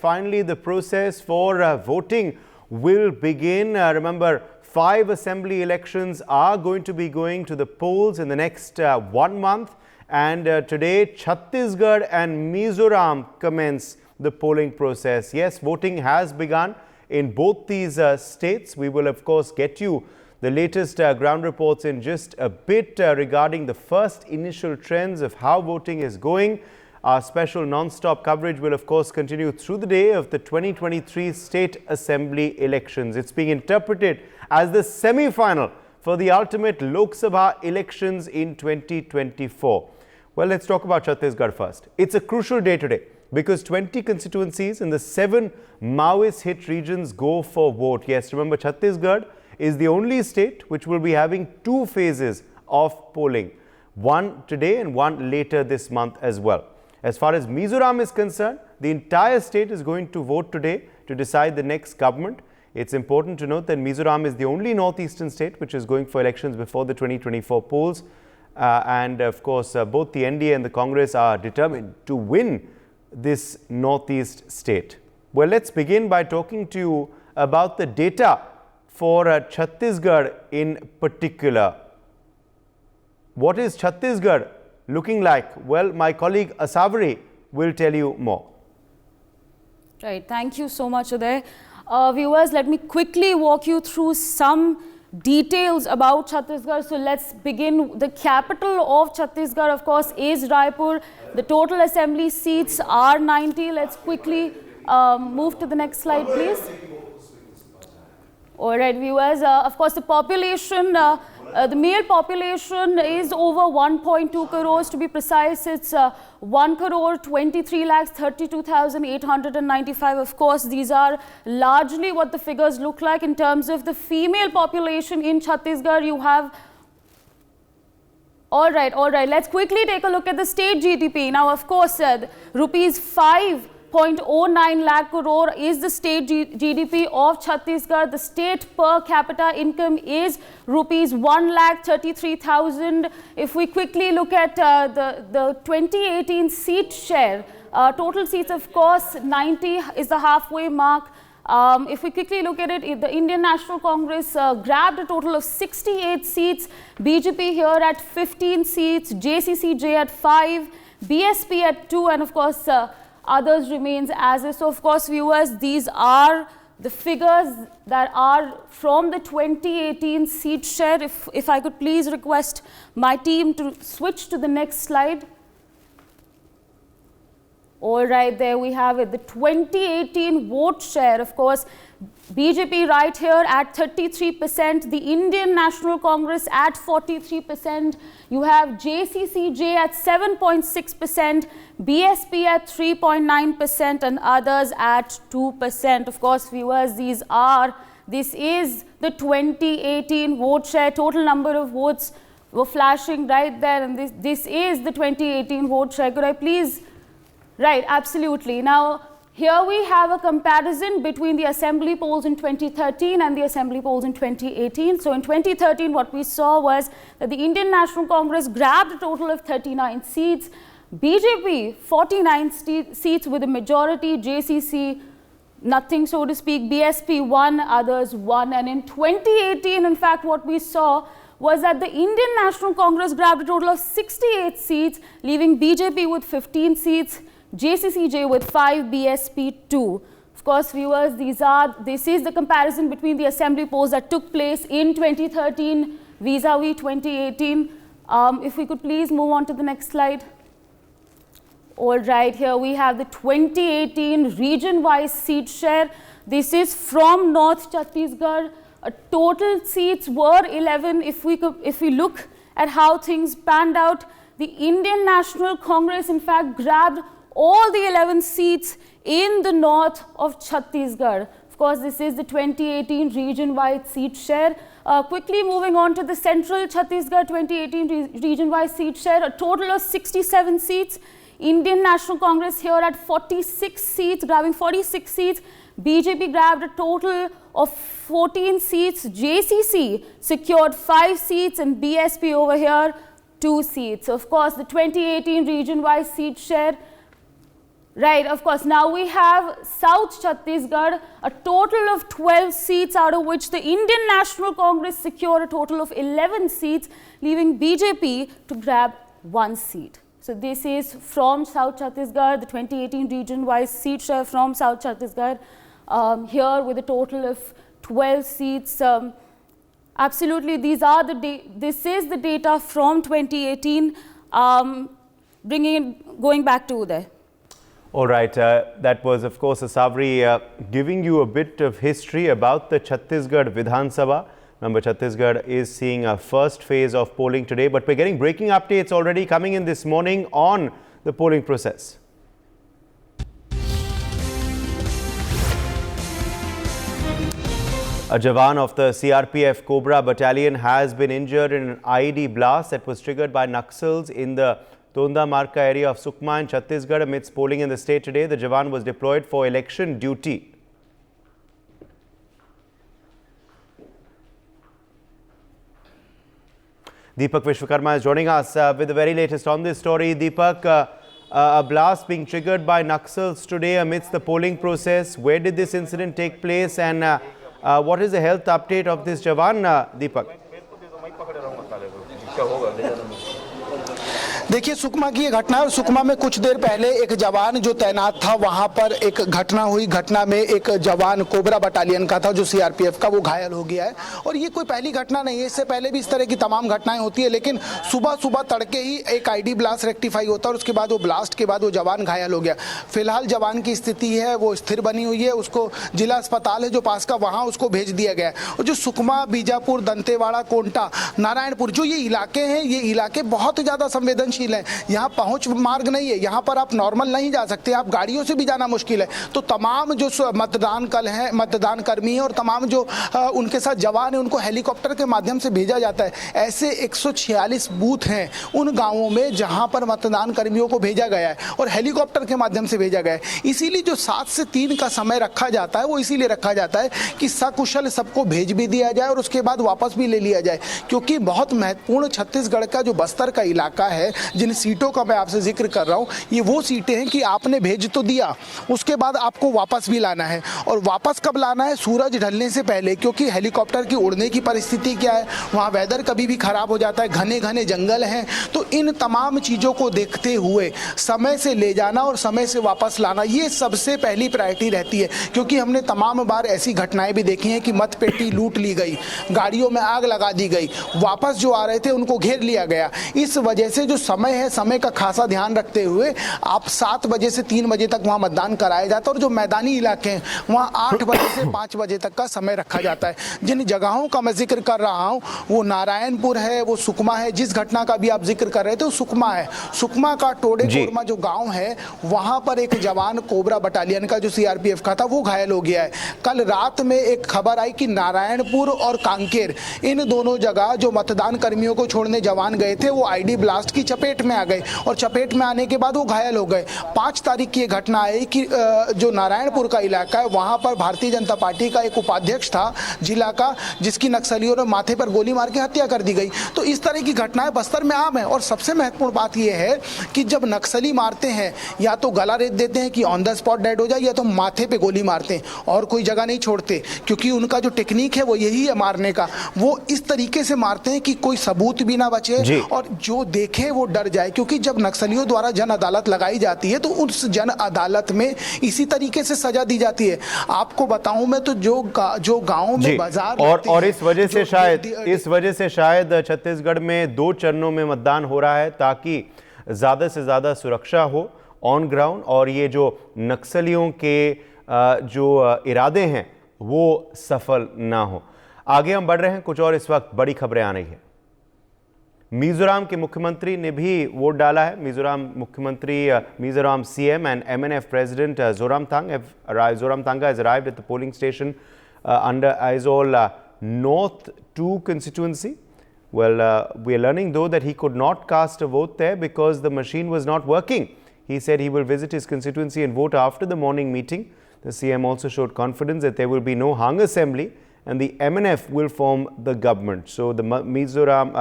finally the process for voting will begin. Remember, 5 assembly elections are going to be going to the polls in the next 1 month. And today, Chhattisgarh and Mizoram commence the polling process. Yes, voting has begun in both these states. We will, of course, get you the latest ground reports in just a bit regarding the first initial trends of how voting is going. Our special non-stop coverage will, of course, continue through the day of the 2023 State Assembly elections. It's being interpreted as the semi-final for the ultimate Lok Sabha elections in 2024. Well, let's talk about Chhattisgarh first. It's a crucial day today because 20 constituencies in the 7 Maoist-hit regions go for vote. Yes, remember, Chhattisgarh is the only state which will be having 2 phases of polling, one today and one later this month as well. As far as Mizoram is concerned, the entire state is going to vote today to decide the next government. It's important to note that Mizoram is the only northeastern state which is going for elections before the 2024 polls. And of course, both the NDA and the Congress are determined to win this northeast state. Well, let's begin by talking to you about the data for Chhattisgarh in particular. What is Chhattisgarh looking like? Well, my colleague Asavari will tell you more. Right. Thank you so much, Uday. Viewers, let me quickly walk you through some details about Chhattisgarh. So let's begin. The capital of Chhattisgarh, of course, is Raipur. The total assembly seats are 90. Let's quickly move to the next slide, please. All right, viewers. Of course, the population, the male population is over 1.2 crores. To be precise, it's 1 crore 23 lakhs 32,895. Of course, these are largely what the figures look like. In terms of the female population in Chhattisgarh, you have... All right. Let's quickly take a look at the state GDP. Now, of course, rupees 5.09 lakh crore is the state GDP of Chhattisgarh. The state per capita income is rupees 1,33,000. If we quickly look at the 2018 seat share, total seats, of course, 90 is the halfway mark. If we quickly look at it, the Indian National Congress grabbed a total of 68 seats, BJP here at 15 seats, JCCJ at 5, BSP at 2, and of course, others remains as is. So, of course, viewers, these are the figures that are from the 2018 seat share. If I could please request my team to switch to the next slide. All right, there we have it. The 2018 vote share, of course, BJP right here at 33%, the Indian National Congress at 43%, you have JCCJ at 7.6%, BSP at 3.9% and others at 2%. Of course, viewers, this is the 2018 vote share. Total number of votes were flashing right there, and this is the 2018 vote share. Could I please... Right, absolutely. Now, here we have a comparison between the assembly polls in 2013 and the assembly polls in 2018. So, in 2013, what we saw was that the Indian National Congress grabbed a total of 39 seats, BJP 49 seats with a majority, JCC nothing, so to speak, BSP 1, others 1. And in 2018, in fact, what we saw was that the Indian National Congress grabbed a total of 68 seats, leaving BJP with 15 seats, JCCJ with 5, BSP 2. Of course, viewers, this is the comparison between the assembly polls that took place in 2013 vis-a-vis 2018. If we could please move on to the next slide. All right, here we have the 2018 region-wise seat share. This is from North Chhattisgarh. Total seats were 11. If we look at how things panned out, the Indian National Congress, in fact, grabbed all the 11 seats in the north of Chhattisgarh. Of course, this is the 2018 region-wide seat share. Quickly moving on to the central Chhattisgarh 2018 region-wide seat share, a total of 67 seats. Indian National Congress here at 46 seats, grabbing 46 seats. BJP grabbed a total of 14 seats. JCC secured 5 seats and BSP over here 2 seats. Of course, the 2018 region-wide seat share Right, of course. Now we have South Chhattisgarh, a total of 12 seats, out of which the Indian National Congress secured a total of 11 seats, leaving BJP to grab 1 seat. So this is from South Chhattisgarh, the 2018 region-wise seat share from South Chhattisgarh, here with a total of 12 seats. Absolutely, this is the data from 2018, going back to Uday. All right, that was of course a Savri giving you a bit of history about the Chhattisgarh Vidhan Sabha. Remember, Chhattisgarh is seeing a first phase of polling today, but we're getting breaking updates already coming in this morning on the polling process. A Jawan of the CRPF Cobra Battalion has been injured in an IED blast that was triggered by Naxals in the Tonda Marka area of Sukma in Chhattisgarh. Amidst polling in the state today, the Jawan was deployed for election duty. Deepak Vishwakarma is joining us with the very latest on this story. Deepak, a blast being triggered by Naxals today amidst the polling process. Where did this incident take place, and what is the health update of this Jawan, Deepak? देखिए, सुकमा की ये घटना है और सुकमा में कुछ देर पहले एक जवान जो तैनात था वहां पर एक घटना हुई। घटना में एक जवान कोबरा बटालियन का था जो सीआरपीएफ का, वो घायल हो गया है। और ये कोई पहली घटना नहीं है, इससे पहले भी इस तरह की तमाम घटनाएं होती है, लेकिन सुबह सुबह तड़के ही एक आईडी ब्लास्ट रेक्टिफाई होता है और उसके बाद वो ब्लास्ट के बाद वो जवान घायल हो गया। फिलहाल जवान की स्थिति है वो स्थिर बनी हुई है, उसको जिला अस्पताल है जो पास का वहाँ उसको भेज दिया गया है। और जो सुकमा, बीजापुर, दंतेवाड़ा, कोंटा, नारायणपुर जो ये इलाके हैं, ये इलाके बहुत ज़्यादा संवेदनशील है। यहाँ पहुंच मार्ग नहीं है, यहाँ पर आप नॉर्मल नहीं जा सकते, आप गाड़ियों से भी जाना मुश्किल है। तो तमाम जो मतदान कल हैं, मतदान कर्मी हैं और तमाम जो उनके साथ जवान हैं, उनको हेलीकॉप्टर के माध्यम से भेजा जाता है। ऐसे 146 बूथ हैं उन गांवों में जहां पर मतदान कर्मियों को भेजा गया है और हेलीकॉप्टर के माध्यम से भेजा गया है। इसीलिए जो 7 से 3 का समय रखा जाता है वो इसीलिए रखा जाता है कि सकुशल सबको भेज भी दिया जाए और उसके बाद वापस भी ले लिया जाए, क्योंकि बहुत महत्वपूर्ण छत्तीसगढ़ का जो बस्तर का इलाका है, जिन सीटों का मैं आपसे जिक्र कर रहा हूं, ये वो सीटें हैं कि आपने भेज तो दिया, उसके बाद आपको वापस भी लाना है। और वापस कब लाना है? सूरज ढलने से पहले, क्योंकि हेलीकॉप्टर की उड़ने की परिस्थिति क्या है, वहाँ वेदर कभी भी खराब हो जाता है, घने घने जंगल हैं। तो इन तमाम चीज़ों को देखते हुए समय से ले जाना और समय से वापस लाना, ये सबसे पहली प्रायोरिटी रहती है। क्योंकि हमने तमाम बार ऐसी घटनाएं भी देखी हैं कि मतपेटी लूट ली गई, गाड़ियों में आग लगा दी गई, वापस जो आ रहे थे उनको घेर लिया गया। इस वजह से जो समय है, समय का खासा ध्यान रखते हुए आप 7 बजे से 3 बजे तक वहां मतदान कराया जाता है और जो मैदानी इलाके हैं वहां 8 बजे से 5 बजे तक का समय रखा जाता है। जिन जगहों का मैं जिक्र कर रहा हूं वो नारायणपुर है, वो सुकमा है। जिस घटना का भी आप जिक्र कर रहे थे वो सुकमा है। सुकमा का टोडे कोरमा जो गांव है वहां पर एक जवान कोबरा बटालियन का जो सीआरपीएफ का था वो घायल हो गया है। कल रात में एक खबर आई कि नारायणपुर और कांकेर, इन दोनों जगह जो मतदान कर्मियों को छोड़ने जवान गए थे वो आईडी ब्लास्ट की चपेट में आ गए और चपेट में आने के बाद वो घायल हो गए। 5 तारीख की ये घटना आई कि जो नारायणपुर का इलाका है वहां पर भारतीय जनता पार्टी का एक उपाध्यक्ष था जिला का, जिसकी नक्सलियों ने माथे पर गोली मार के हत्या कर दी गई। तो इस तरह की घटनाएं बस्तर में आम है। और सबसे महत्वपूर्ण बात यह है कि जब नक्सली मारते हैं या तो गला रेत देते हैं कि ऑन द स्पॉट डेड हो जाए, या तो माथे पे गोली मारते हैं और कोई जगह नहीं छोड़ते, क्योंकि उनका जो टेक्निक है वो यही है मारने का। वो इस तरीके से मारते हैं कि कोई सबूत भी ना बचे और जो देखे वो डर जाए। क्योंकि जब नक्सलियों द्वारा जन अदालत लगाई जाती है तो उस जन अदालत में इसी तरीके से सजा दी जाती है। आपको बताऊं मैं तो जो गांव में बाजार और इस वजह से शायद छत्तीसगढ़ में 2 चरणों में मतदान हो रहा है, ताकि ज्यादा से ज्यादा सुरक्षा हो ऑन ग्राउंड और ये जो नक्सलियों के जो इरादे हैं वो सफल ना हो। आगे हम बढ़ रहे हैं, कुछ और इस वक्त बड़ी खबरें आ रही हैं। मिजोरम के मुख्यमंत्री ने भी वोट डाला है। Mizoram CM and MNF President Zoramthanga has arrived at the polling station under Aizawl North 2 constituency. Well, we are learning though that he could not cast a vote there because the machine was not working. He said he will visit his constituency and vote after the morning meeting. The CM also showed confidence that there will be no hung assembly and the MNF will form the government. So the Mizoram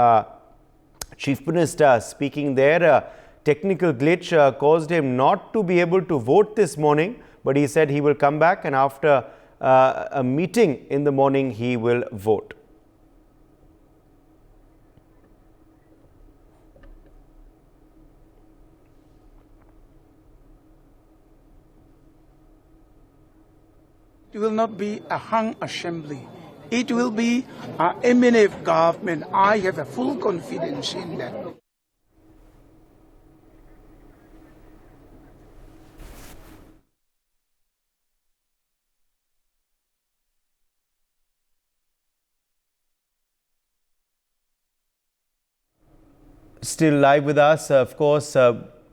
Chief Minister speaking there, technical glitch caused him not to be able to vote this morning, but he said he will come back, and after a meeting in the morning he will vote. It will not be a hung assembly. It will be an eminent government. I have a full confidence in that. Still live with us, of course,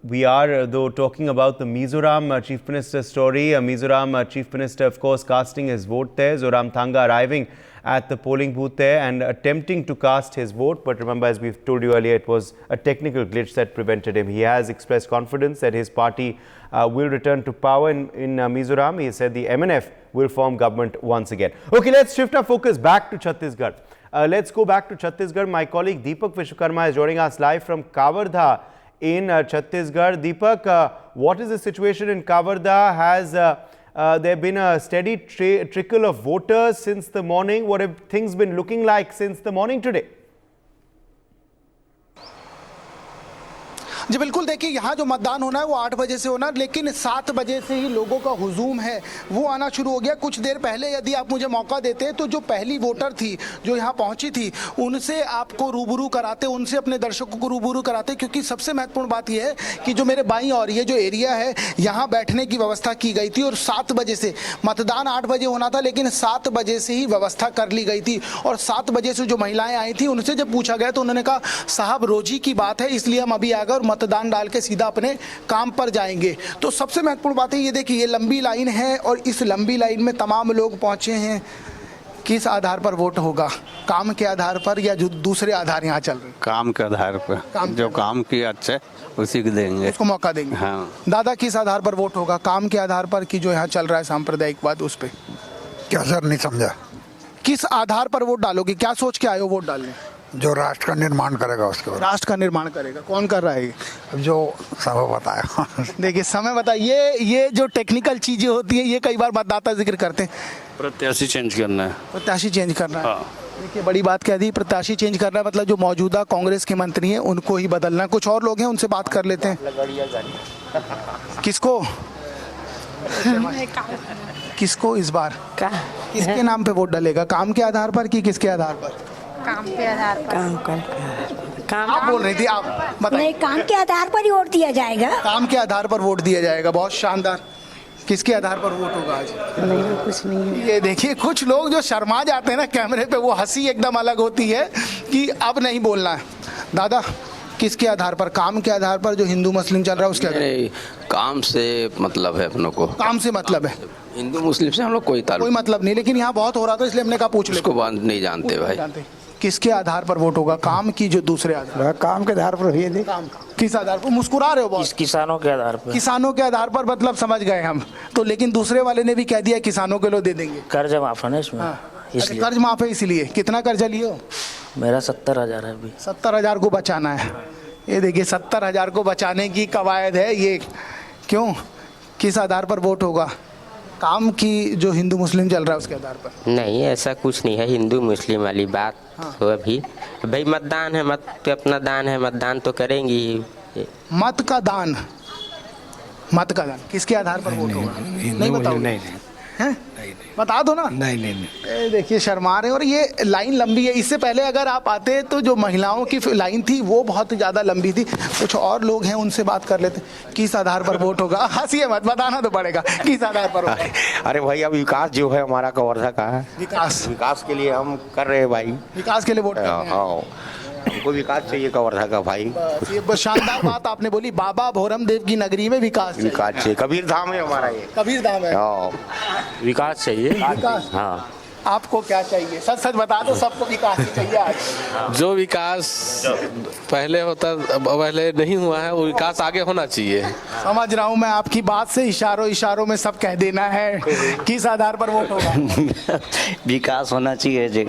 we are though talking about the Mizoram Chief Minister's story. Mizoram Chief Minister, of course, casting his vote there. Zoramthanga arriving at the polling booth there and attempting to cast his vote. But remember, as we've told you earlier, it was a technical glitch that prevented him. He has expressed confidence that his party will return to power in Mizoram. He said the MNF will form government once again. Okay, let's shift our focus back to Chhattisgarh. Let's go back to Chhattisgarh. My colleague Deepak Vishwakarma is joining us live from Kavardha in Chhattisgarh. Deepak, what is the situation in Kavardha? Has there been a steady trickle of voters since the morning? What have things been looking like since the morning today? जी बिल्कुल, देखिए यहाँ जो मतदान होना है वो 8 बजे से होना है, लेकिन 7 बजे से ही लोगों का हुजूम है वो आना शुरू हो गया। कुछ देर पहले यदि आप मुझे मौका देते तो जो पहली वोटर थी जो यहाँ पहुँची थी उनसे आपको रूबरू कराते, उनसे अपने दर्शकों को रूबरू कराते, क्योंकि सबसे महत्वपूर्ण बात यह है कि जो मेरे बाईं और ये जो एरिया है यहाँ बैठने की व्यवस्था की गई थी और 7 बजे से मतदान 8 बजे होना था, लेकिन 7 बजे से ही व्यवस्था कर ली गई थी। और 7 बजे से जो महिलाएं आई थी उनसे जब पूछा गया तो उन्होंने कहा साहब रोजी की बात है इसलिए हम अभी आ गए और मतदान डाल के सीधा अपने काम पर जाएंगे। तो सबसे महत्वपूर्ण बात है ये देखिए, ये लंबी लाइन है और इस लंबी लाइन में तमाम लोग पहुंचे हैं। किस आधार पर वोट होगा? काम के आधार पर या जो दूसरे आधार यहाँ चल रहे? काम के आधार पर, जो काम किया अच्छा उसी को देंगे, उसको मौका देंगे। हाँ। दादा, किस आधार पर वोट होगा? काम के आधार पर कि जो यहाँ चल रहा है सांप्रदायिकवाद उस पर? क्या सर, नहीं समझा। किस आधार पर वोट डालोगे? क्या सोच के आए हो वोट डालने? जो राष्ट्र का निर्माण करेगा उसके बाद। राष्ट्र का निर्माण करेगा, कौन कर रहा है? जो समय बताया। देखिए समय बताइए, ये जो टेक्निकल चीजें होती है ये कई बार मतदाता जिक्र करते हैं। प्रत्याशी चेंज करना है। प्रत्याशी चेंज करना है। हाँ। देखिए बड़ी बात कह दी, प्रत्याशी चेंज करना है मतलब जो मौजूदा कांग्रेस के मंत्री हैं उनको ही बदलना है। कुछ और लोग हैं उनसे बात कर लेते हैं। किसको किसको इस बार किसके नाम पे वोट डालेगा? काम के आधार पर कि किसके आधार पर? काम के आधार पर। काम आप बोल रही थी, आप बताइए। नहीं, काम के आधार पर ही वोट दिया जाएगा। काम के आधार पर वोट दिया जाएगा, बहुत शानदार। किसके आधार पर वोट होगा आज? नहीं, कुछ नहीं है। ये देखिए कुछ लोग जो शर्मा जाते हैं ना कैमरे पे, वो हंसी एकदम अलग होती है कि अब नहीं बोलना है। दादा, किसके आधार पर? काम के आधार पर जो हिंदू मुस्लिम चल रहा है उसके आधार पर? काम से मतलब है अपनों को। काम से मतलब है? हिंदू मुस्लिम से हम लोग कोई ताल्लुक, कोई मतलब नहीं, लेकिन यहाँ बहुत हो रहा था इसलिए हमने कहा पूछ ले। उसको नहीं जानते भाई। किसके आधार पर वोट होगा? काम की जो दूसरे आधार? काम के आधार पर ये काम किस आधार पर? मुस्कुरा रहे हो बहुत। किसानों के आधार पर। किसानों के आधार पर मतलब समझ गए हम तो, लेकिन दूसरे वाले ने भी कह दिया किसानों के लोग दे देंगे। कर्ज माफ है ना इसमें। इसलिए कर्ज माफ है इसलिए। कितना कर्जा लिए हो? मेरा 70,000 है अभी। 70,000 को बचाना है। ये देखिए 70,000 को बचाने की कवायद है ये। क्यों? किस आधार पर वोट होगा? काम की जो हिंदू मुस्लिम चल रहा है उसके आधार पर? नहीं, ऐसा कुछ नहीं है हिंदू मुस्लिम वाली बात। हाँ। तो अभी भाई मतदान है, मत पे अपना दान है, मतदान तो करेंगे ही। मत का दान, मत का दान किसके आधार पर वोट होगा? नहीं बताओगे? हैं? बता दो ना। नहीं। देखिए शर्मा रहे, और ये लाइन लंबी है। इससे पहले अगर आप आते तो जो महिलाओं की लाइन थी वो बहुत ज़्यादा लंबी थी। कुछ और लोग हैं उनसे बात कर लेते। किस आधार पर वोट होगा? हंसिए मत, बताना तो पड़ेगा किस आधार पर होगा। अरे भाई अब विकास जो है हमारा कवर्धा का है। विकास के लिए हम कर रहे हैं भाई। विकास के लिए वोट कर रहे हैं। हमको विकास चाहिए कवर्धा का भाई। ये शानदार बात आपने बोली। बाबा भोरम देव की नगरी में विकास चाहिए। कबीर धाम है हमारा, ये कबीर धाम है। विकास चाहिए। विकास, हाँ। आपको क्या चाहिए? सच सच बता दो, सबको विकास ही चाहिए आज। जो विकास पहले होता पहले नहीं हुआ है वो विकास आगे होना चाहिए। समझ रहा हूँ मैं आपकी बात से, इशारों में सब कह देना है। किस आधार पर वोट होगा? विकास होना चाहिए जी।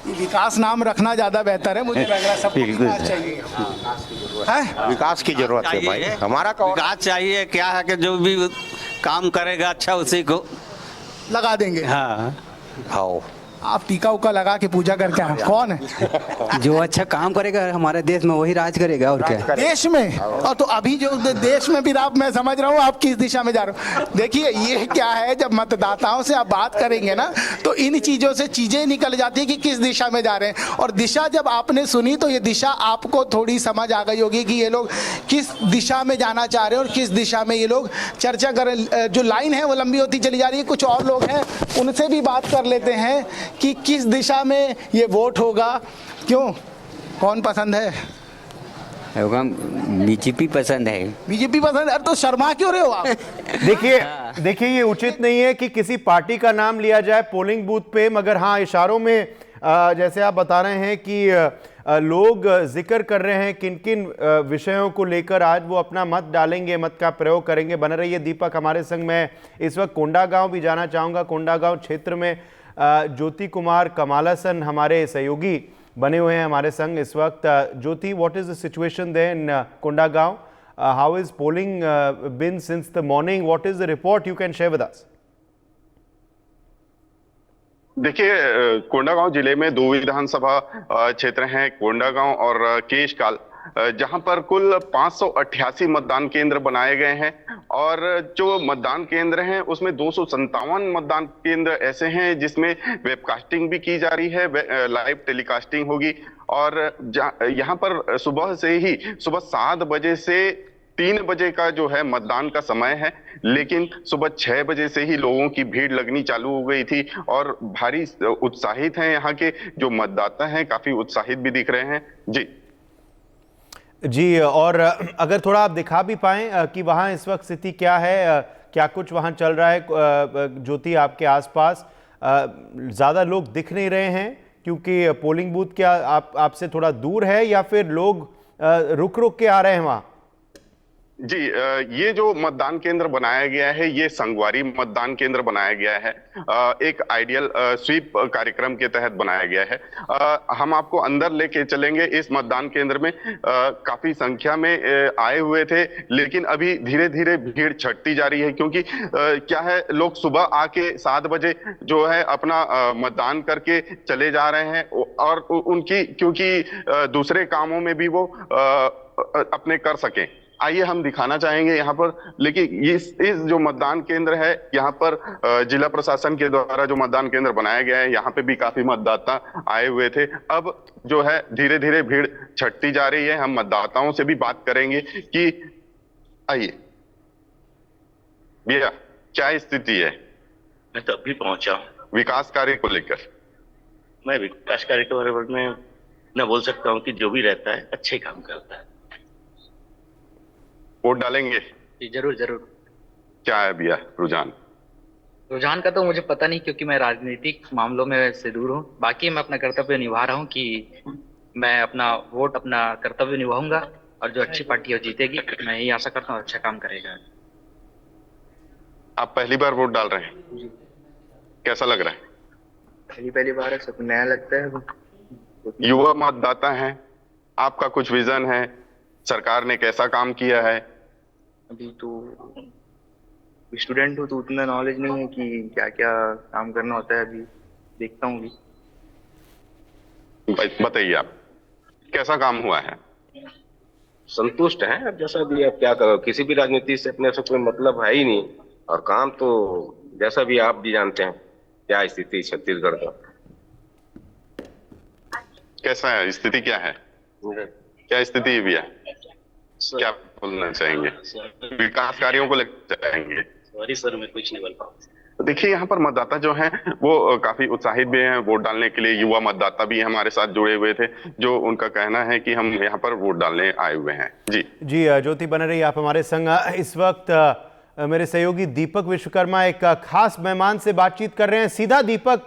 विकास नाम रखना ज्यादा बेहतर है, मुझे लग रहा है सबको विकास चाहिए। है विकास की जरूरत है भाई, हमारा विकास चाहिए। क्या है कि जो भी काम करेगा अच्छा उसी को लगा देंगे। हाँ हाँ आप टीका उका लगा के पूजा करके आए, कौन है जो अच्छा काम करेगा हमारे देश में वही राज करेगा और क्या देश में? और तो अभी जो देश में भी आप, मैं समझ रहा हूँ आप किस दिशा में जा रहे हो। देखिए ये क्या है, जब मतदाताओं से आप बात करेंगे ना तो इन चीजों से चीजें निकल जाती है कि किस दिशा में जा रहे हैं। और दिशा जब आपने सुनी तो ये दिशा आपको थोड़ी समझ आ गई होगी कि ये लोग किस दिशा में जाना चाह रहे हैं और किस दिशा में ये लोग चर्चा कर। जो लाइन है वो लंबी होती चली जा रही है। कुछ और लोग हैं, उनसे भी बात कर लेते हैं कि किस दिशा में ये वोट होगा, क्यों, कौन पसंद है? बीजेपी पसंद है। बीजेपी पसंद है? तो शर्मा क्यों रहे हो आप? देखिए ये उचित नहीं है कि किसी पार्टी का नाम लिया जाए पोलिंग बूथ पे, मगर हाँ इशारों में जैसे आप बता रहे हैं कि लोग जिक्र कर रहे हैं किन किन विषयों को लेकर आज वो अपना मत डालेंगे, मत का प्रयोग करेंगे। बने रहिए दीपक हमारे संग। मैं इस वक्त कोंडागांव भी जाना चाहूँगा। कोंडागांव क्षेत्र में ज्योति कुमार कमालासन हमारे सहयोगी बने हुए हैं हमारे संग इस वक्त। Jyoti, what is the situation there in Kondagaon? How is polling been since the morning? What is the report you can share with us? देखिए, कोंडागांव जिले में 2 विधानसभा क्षेत्र हैं, कोंडागांव और केशकाल, जहां पर कुल 588 मतदान केंद्र बनाए गए हैं। और जो मतदान केंद्र हैं उसमें 257 मतदान केंद्र ऐसे हैं जिसमें वेबकास्टिंग भी की जा रही है, लाइव टेलीकास्टिंग होगी। और यहाँ पर सुबह से ही, सुबह 7 बजे से 3 बजे का जो है मतदान का समय है, लेकिन सुबह 6 बजे से ही लोगों की भीड़ लगनी चालू हो गई थी और भारी उत्साहित हैं। यहाँ के जो मतदाता हैं काफी उत्साहित भी दिख रहे हैं। जी, और अगर थोड़ा आप दिखा भी पाएं कि वहाँ इस वक्त स्थिति क्या है, क्या कुछ वहाँ चल रहा है ज्योति आपके आसपास? ज़्यादा लोग दिख नहीं रहे हैं क्योंकि पोलिंग बूथ क्या आपसे थोड़ा दूर है या फिर लोग रुक रुक के आ रहे हैं वहाँ? जी, ये जो मतदान केंद्र बनाया गया है ये संगवारी मतदान केंद्र बनाया गया है। एक आइडियल स्वीप कार्यक्रम के तहत बनाया गया है। हम आपको अंदर लेके चलेंगे। इस मतदान केंद्र में काफी संख्या में आए हुए थे, लेकिन अभी धीरे धीरे भीड़ छटती जा रही है क्योंकि क्या है, लोग सुबह आके 7 बजे जो है अपना मतदान करके चले जा रहे हैं और उनकी क्योंकि दूसरे कामों में भी वो अपने कर सकें। आइए हम दिखाना चाहेंगे यहाँ पर। लेकिन इस जो मतदान केंद्र है यहाँ पर जिला प्रशासन के द्वारा जो मतदान केंद्र बनाया गया है, यहाँ पे भी काफी मतदाता आए हुए थे। अब जो है धीरे धीरे भीड़ छटती जा रही है। हम मतदाताओं से भी बात करेंगे कि आइए भैया क्या स्थिति है? मैं तो अभी पहुंचा हूँ। विकास कार्य को लेकर? मैं विकास कार्य के बारे में न बोल सकता हूँ कि जो भी रहता है अच्छे काम करता है। वोट डालेंगे? जरूर जरूर। क्या है भैया रुझान का तो मुझे पता नहीं क्योंकि मैं राजनीतिक मामलों में से दूर हूँ। बाकी मैं अपना कर्तव्य निभा रहा हूँ कि मैं अपना वोट, अपना कर्तव्य निभाऊंगा और जो अच्छी पार्टी हो जीतेगी। मैं यही आशा करता हूँ अच्छा काम करेगा। आप पहली बार वोट डाल रहे हैं, कैसा लग रहा है? पहली बार है, सब नया लगता है। युवा मतदाता हैं, आपका कुछ विजन है? सरकार ने कैसा काम किया है? अभी तो स्टूडेंट हूँ तो उतना नॉलेज नहीं है कि क्या क्या काम करना होता है। अभी देखता हूँ। बताइए आप, कैसा काम हुआ है? संतुष्ट हैं। अब जैसा भी आप क्या करो, किसी भी राजनीति से अपने से कोई मतलब है ही नहीं। और काम तो जैसा भी आप भी जानते हैं क्या स्थिति छत्तीसगढ़ का। कैसा है स्थिति, क्या है, क्या स्थिति है भैया? क्या बोलना चाहेंगे? विकास कार्यों को लेकर चाहेंगे? सॉरी सर, मैं कुछ नहीं बोल पाऊंगा। देखिए यहाँ पर मतदाता जो हैं वो काफी उत्साहित भी हैं वोट डालने के लिए। युवा मतदाता भी हमारे साथ जुड़े हुए थे जो उनका कहना है कि हम यहाँ पर वोट डालने आए हुए हैं। जी ज्योति बने रही आप हमारे संग। इस वक्त मेरे सहयोगी दीपक विश्वकर्मा एक खास मेहमान से बातचीत कर रहे हैं। सीधा दीपक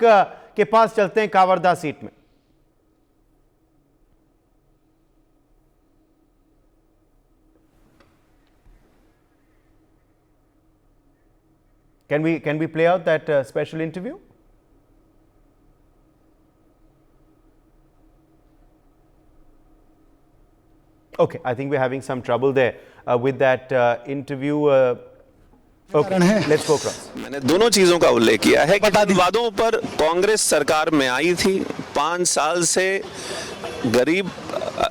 के पास चलते हैं कावरदा सीट में। Can we play out that special interview? Okay, I think we're having some trouble there with that interview. Okay, let's go across. मैंने दोनों चीजों का उल्लेख किया है कि जिन वादों पर कांग्रेस सरकार में आई थी, 5 साल से गरीब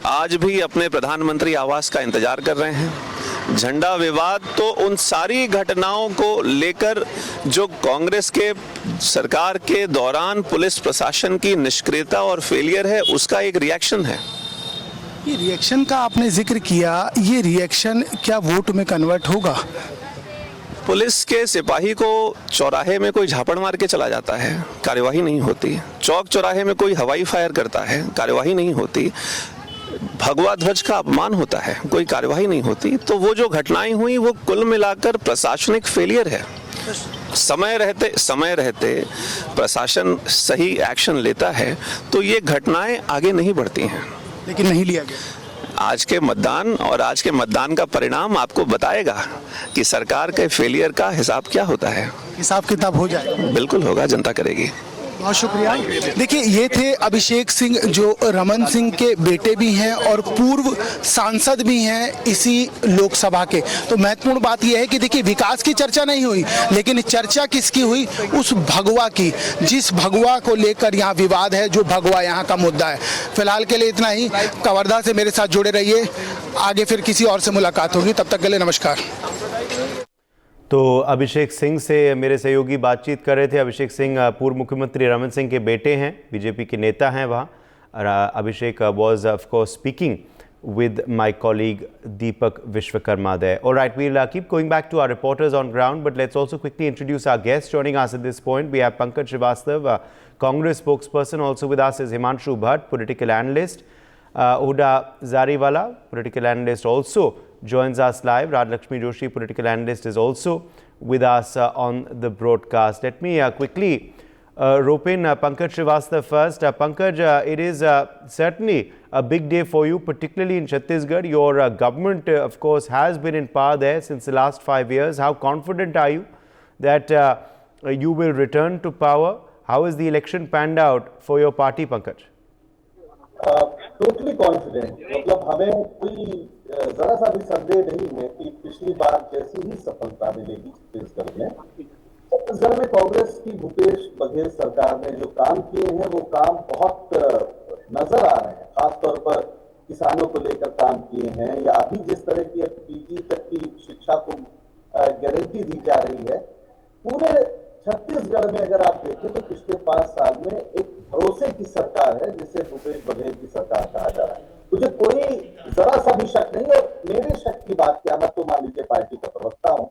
आज भी अपने प्रधानमंत्री आवास का इंतजार कर रहे हैं। झंडा विवाद तो उन सारी घटनाओं को लेकर जो कांग्रेस के सरकार के दौरान पुलिस प्रशासन की निष्क्रियता और फेलियर है, उसका एक रिएक्शन है। ये रिएक्शन का आपने जिक्र किया, ये रिएक्शन क्या वोट में कन्वर्ट होगा? पुलिस के सिपाही को चौराहे में कोई झापड़ मार के चला जाता है, कार्यवाही नहीं होती। चौक चौराहे में कोई हवाई फायर करता है, कार्यवाही नहीं होती। भगवा ध्वज का अपमान होता है, कोई कार्यवाही नहीं होती। तो वो जो घटनाएं हुई वो कुल मिलाकर प्रशासनिक फेलियर है। समय रहते प्रशासन सही एक्शन लेता है तो ये घटनाएं आगे नहीं बढ़ती हैं, लेकिन नहीं लिया गया। आज के मतदान का परिणाम आपको बताएगा कि सरकार के फेलियर का हिसाब क्या होता है। हिसाब किताब हो जाएगा, बिल्कुल होगा, जनता करेगी। बहुत शुक्रिया। देखिए, ये थे अभिषेक सिंह, जो रमन सिंह के बेटे भी हैं और पूर्व सांसद भी हैं इसी लोकसभा के। तो महत्वपूर्ण बात यह है कि देखिए, विकास की चर्चा नहीं हुई, लेकिन चर्चा किसकी हुई? उस भगवा की, जिस भगवा को लेकर यहाँ विवाद है, जो भगवा यहाँ का मुद्दा है। फिलहाल के लिए इतना ही। कवर्धा से मेरे साथ जुड़े रहिए, आगे फिर किसी और से मुलाकात होगी। तब तक के लिए नमस्कार। तो अभिषेक सिंह से मेरे सहयोगी बातचीत कर रहे थे। अभिषेक सिंह पूर्व मुख्यमंत्री रमन सिंह के बेटे हैं, बीजेपी के नेता हैं वहाँ। अभिषेक was of course speaking with my colleague Deepak Vishwakarma there. All right, we'll keep going back to our reporters on ground, but let's also quickly introduce our guests joining us at this point. We have Pankaj Srivastava, Congress spokesperson. Also with us is Himanshu Bhatt, political analyst. Huda Zariwala, political analyst, also joins us live. Radhakshmi Joshi, political analyst, is also with us on the broadcast. Let me quickly rope in Pankaj Srivastava first. Pankaj, it is certainly a big day for you, particularly in Chhattisgarh. Your government, of course, has been in power there since the last 5 years. How confident are you that you will return to power? How is the election panned out for your party, Pankaj? Totally confident. मतलब हमें कोई जरा सा भी संदेह नहीं है कि पिछली बार जैसी ही सफलता मिलेगी छत्तीसगढ़ में। छत्तीसगढ़ में कांग्रेस की भूपेश बघेल सरकार ने जो काम किए हैं वो काम बहुत नजर आ रहे हैं। खासतौर पर किसानों को लेकर काम किए हैं, या अभी जिस तरह की पीजी तक की शिक्षा को गारंटी दी जा रही है। पूरे छत्तीसगढ़ में अगर आप देखें तो पिछले 5 साल में एक भरोसे की सरकार है, जिसे भूपेश बघेल की सरकार कहा जा रहा है। मुझे कोई जरा सा भी शक नहीं। और मेरे शक की बात क्या, मैं तो मान लीजिए पार्टी का प्रवक्ता हूं,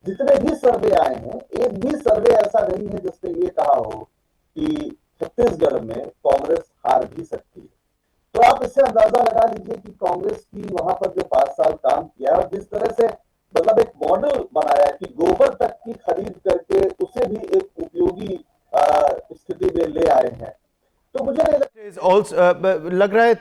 जितने भी सर्वे आए हैं, एक भी सर्वे ऐसा नहीं है जिसने ये कहा हो कि छत्तीसगढ़ में कांग्रेस हार भी सकती है। तो आप इससे अंदाजा लगा लीजिए कि कांग्रेस की वहां पर जो 5 साल काम किया, और जिस तरह से मतलब एक मॉडल बनाया कि गोबर तक की खरीद करके उसे भी एक उपयोगी स्थिति में ले आए हैं। तो मुझे लग रहा है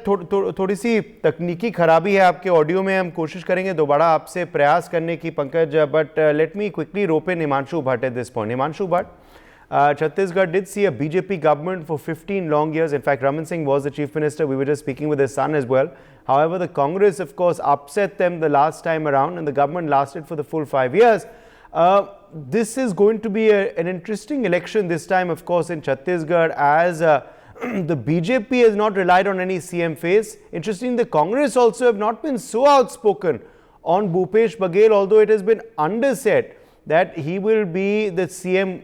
थोड़ी सी तकनीकी खराबी है आपके ऑडियो में। हम कोशिश करेंगे दोबारा आपसे प्रयास करने की, Pankaj, but let me quickly rope in Himanshu Bhatt at this point. Himanshu Bhatt, Chhattisgarh did see a BJP government for 15 long years. In fact, Raman Singh was the chief minister. We were just speaking with his son as well. However, the Congress, of course, upset them the last time around, and the government lasted for the full 5 years. This is going to be an interesting election this time, of course, in Chhattisgarh, as the BJP has not relied on any CM face. Interesting, the Congress also have not been so outspoken on Bhupesh Baghel, although it has been undersaid that he will be the CM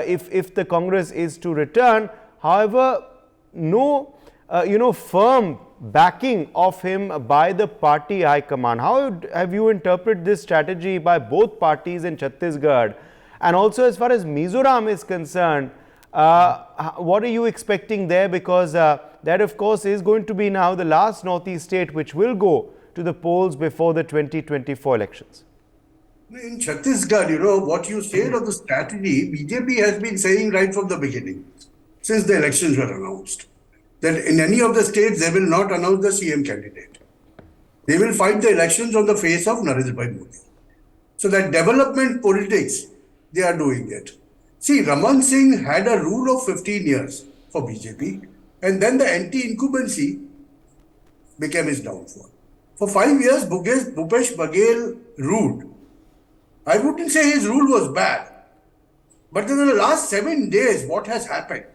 if the Congress is to return. However, no firm backing of him by the party high command. How have you interpreted this strategy by both parties in Chhattisgarh? And also, as far as Mizoram is concerned, what are you expecting there? Because that, of course, is going to be now the last Northeast state which will go to the polls before the 2024 elections. In Chhattisgarh, what you said of the strategy, BJP has been saying right from the beginning, since the elections were announced, that in any of the states, they will not announce the CM candidate. They will fight the elections on the face of Narendra Modi. So that development politics, they are doing it. See, Raman Singh had a rule of 15 years for BJP, and then the anti-incumbency became his downfall. For 5 years, Bhupesh Baghel ruled. I wouldn't say his rule was bad. But in the last 7 days, what has happened?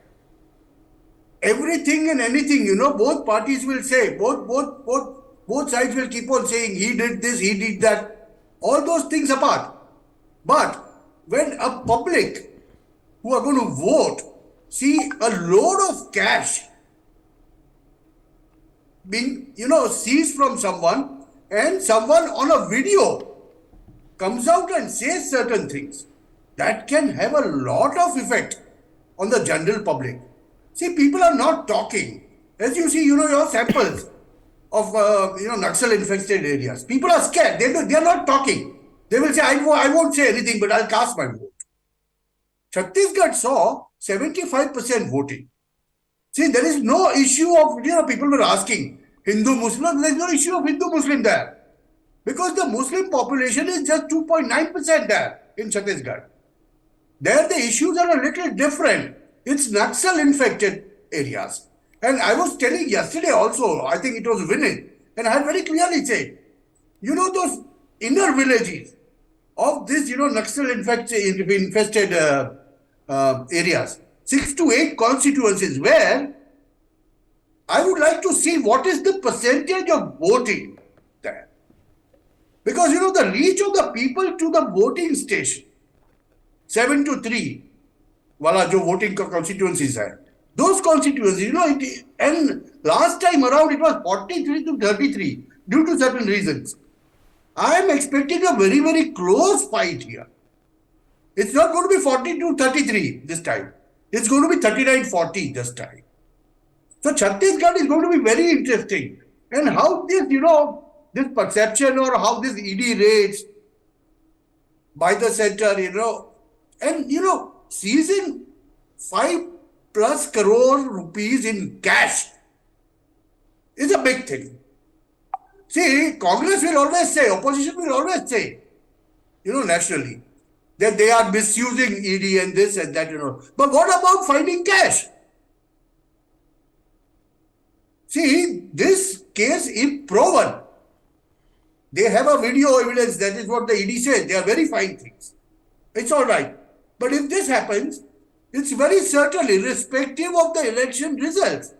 Everything and anything, both parties will say, both sides will keep on saying, he did this, he did that. All those things apart. But when a public who are going to vote see a load of cash being, seized from someone, and someone on a video comes out and says certain things, that can have a lot of effect on the general public. See, people are not talking. As you see, your samples of, Naxal infested areas. People are scared. They are not talking. They will say, I won't say anything, but I'll cast my vote. Chhattisgarh saw 75% voting. See, there is no issue of, people were asking, Hindu-Muslim, there is no issue of Hindu-Muslim there. Because the Muslim population is just 2.9% there in Chhattisgarh. There the issues are a little different. It's Naxal infected areas. And I was telling yesterday also, I think it was winning, and I had very clearly said, those inner villages of this, Naxal infested areas, 6 to 8 constituencies, where I would like to see what is the percentage of voting there. Because, the reach of the people to the voting station, 7 to 3, wala jo voting constituencies hai. Those constituencies, and last time around it was 43 to 33 due to certain reasons. I am expecting a very, very close fight here. It's not going to be 40 to 33 this time. It's going to be 39-40 this time. So Chhattisgarh is going to be very interesting. And how this, this perception or how this ED raids by the center, and, seizing 5+ crore rupees in cash is a big thing. See, Congress will always say, opposition will always say, nationally, that they are misusing ED and this and that, But what about finding cash? See, this case, if proven, they have a video evidence, that is what the ED says, they are verifying things. It's all right. But if this happens, it's very certain, irrespective of the election results.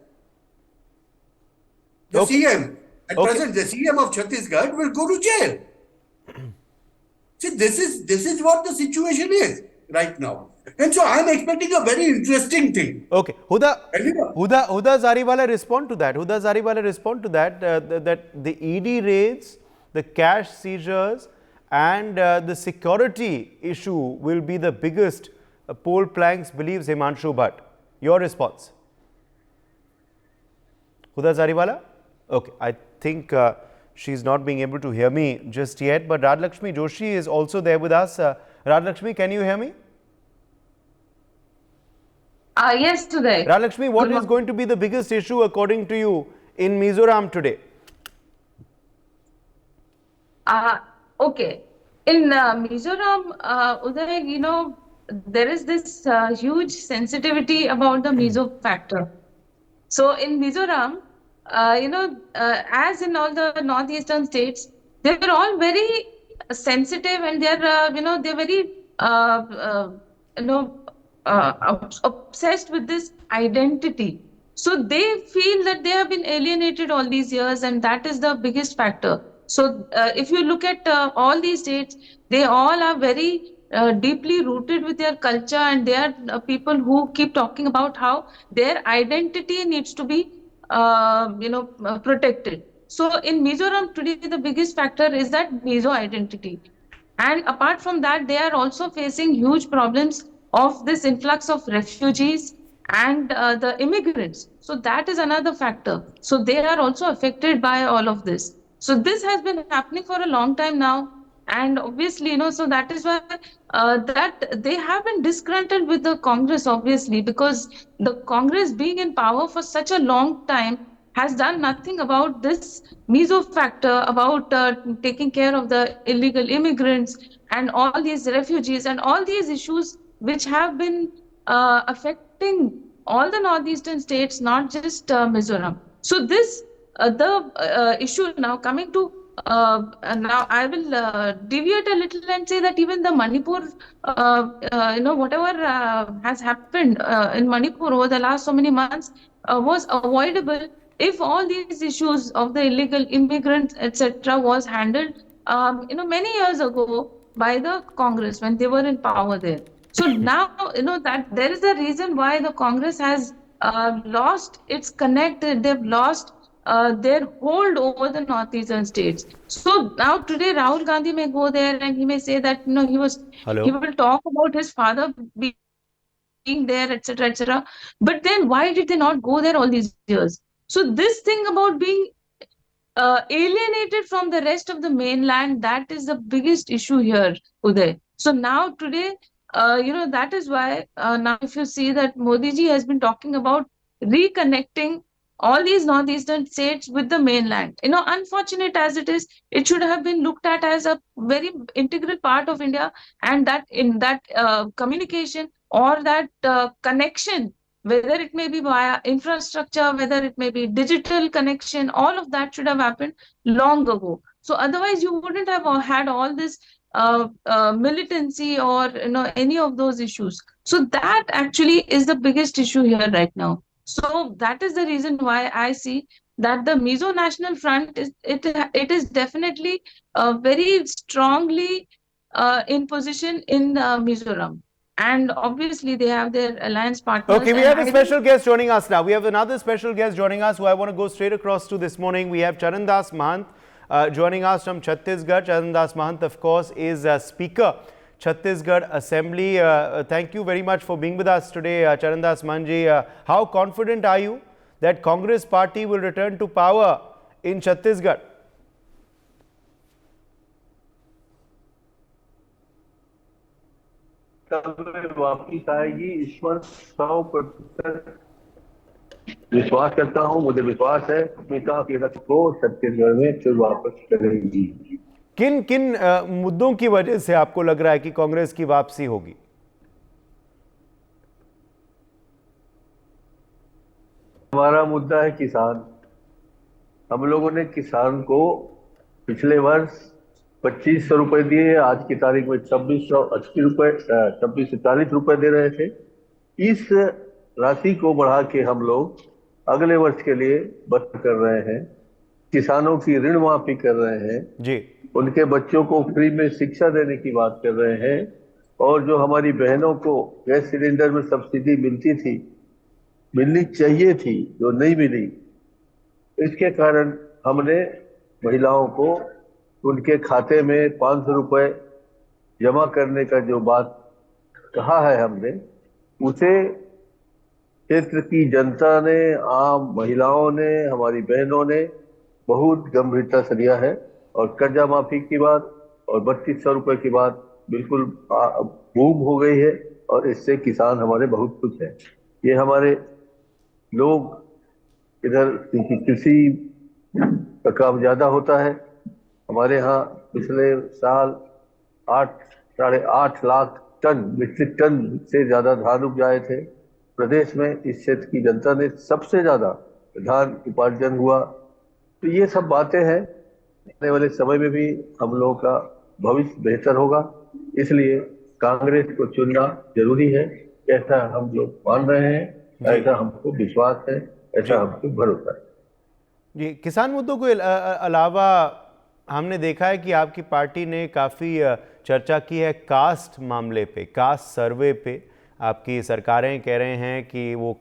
The CM, at present, the CM of Chhattisgarh will go to jail. See, this is what the situation is right now. And so I'm expecting a very interesting thing. Okay. Huda Zariwala respond to that. Huda Zariwala respond to that, that the ED raids, the cash seizures and the security issue will be the biggest poll planks, believes Himanshu Bhatt. Your response? Huda Zariwala? Okay, I think she's not being able to hear me just yet, but Radhakshmi Joshi is also there with us. Radhakshmi, can you hear me? Yes, today. Radhakshmi, what is going to be the biggest issue according to you in Mizoram today? Okay. In Mizoram, Uday, there is this huge sensitivity about the Mizo factor. So in Mizoram, as in all the northeastern states, they were all very sensitive, and they're, they're very, obsessed with this identity. So they feel that they have been alienated all these years, and that is the biggest factor. So if you look at all these states, they all are very deeply rooted with their culture, and they are people who keep talking about how their identity needs to be protected. So in Mizoram today, the biggest factor is that Mizo identity. And apart from that, they are also facing huge problems of this influx of refugees and the immigrants. So that is another factor. So they are also affected by all of this. So this has been happening for a long time now. And obviously, so that is why that they have been disgruntled with the Congress, obviously, because the Congress being in power for such a long time has done nothing about this Mizo factor, about taking care of the illegal immigrants and all these refugees and all these issues which have been affecting all the northeastern states, not just Mizoram. So this the issue now coming to now I will deviate a little and say that even the Manipur, whatever has happened in Manipur over the last so many months was avoidable if all these issues of the illegal immigrants, etc., was handled, many years ago by the Congress when they were in power there. So now, that there is a reason why the Congress has lost its connect. They've lost their hold over the northeastern states. So now today Rahul Gandhi may go there and he may say that he will talk about his father being there, etc., etc. But then why did they not go there all these years? So this thing about being alienated from the rest of the mainland, that is the biggest issue here, Uday. So now today, that is why now if you see that Modi ji has been talking about reconnecting all these northeastern states with the mainland. Unfortunate as it is, it should have been looked at as a very integral part of India, and that in that communication or that connection, whether it may be via infrastructure, whether it may be digital connection, all of that should have happened long ago. So otherwise you wouldn't have had all this militancy or any of those issues. So that actually is the biggest issue here right now. So that is the reason why I see that the Mizo National Front is definitely very strongly in position in Mizoram. And obviously, they have their alliance partners. Okay, we have a special guest joining us now. We have another special guest joining us who I want to go straight across to this morning. We have Charandas Mahant joining us from Chhattisgarh. Charandas Mahant, of course, is Speaker, Chhattisgarh Assembly. Thank you very much for being with us today, Charandas Mahant. How confident are you that Congress party will return to power in Chhattisgarh? वापिस आएगी, इस पर 100% विश्वास करता हूं। मुझे विश्वास है स्मिता की रथ को छत्तीसगढ़ में फिर वापस करेगी। किन किन मुद्दों की वजह से आपको लग रहा है कि कांग्रेस की वापसी होगी? हमारा मुद्दा है किसान। हम लोगों ने किसान को पिछले वर्ष 2500 रुपए दिए, आज की तारीख में 2680 रुपए 2640 रुपए दे रहे थे। इस राशि को बढ़ा के हम लोग अगले वर्ष के लिए बंद कर रहे हैं। किसानों की ऋण माफी कर रहे हैं जी, उनके बच्चों को फ्री में शिक्षा देने की बात कर रहे हैं, और जो हमारी बहनों को गैस सिलेंडर में सब्सिडी मिलनी चाहिए थी, जो नहीं मिली, इसके कारण हमने महिलाओं को उनके खाते में 500 रुपए जमा करने का जो बात कहा है हमने, उसे क्षेत्र की जनता ने, आम महिलाओं ने, हमारी बहनों ने बहुत गंभीरता से लिया है, और कर्जा माफी की बात और 3200 रुपए की बात बिल्कुल बूम हो गई है, और इससे किसान हमारे बहुत खुश हैं। ये हमारे लोग इधर कृषि का काम ज्यादा होता है। हमारे यहाँ पिछले साल 8.5 लाख टन मीट्रिक टन से ज्यादा धान उपजाए थे। प्रदेश में इस क्षेत्र की जनता ने सबसे ज्यादा धान उपार्जन हुआ। तो ये सब बातें हैं, आने वाले समय में भी हम लोगों का भविष्य बेहतर होगा, इसलिए कांग्रेस को चुनना जरूरी है। ऐसा हम लोग मान रहे हैं, ऐसा हमको विश्वास है, ऐसा हमको भरोसा है। जी, किसान मुद्दों के अलावा हमने देखा है कि आपकी पार्टी ने काफ़ी चर्चा की है कास्ट मामले पे, कास्ट सर्वे पे। आपकी सरकारें कह रहे हैं कि वो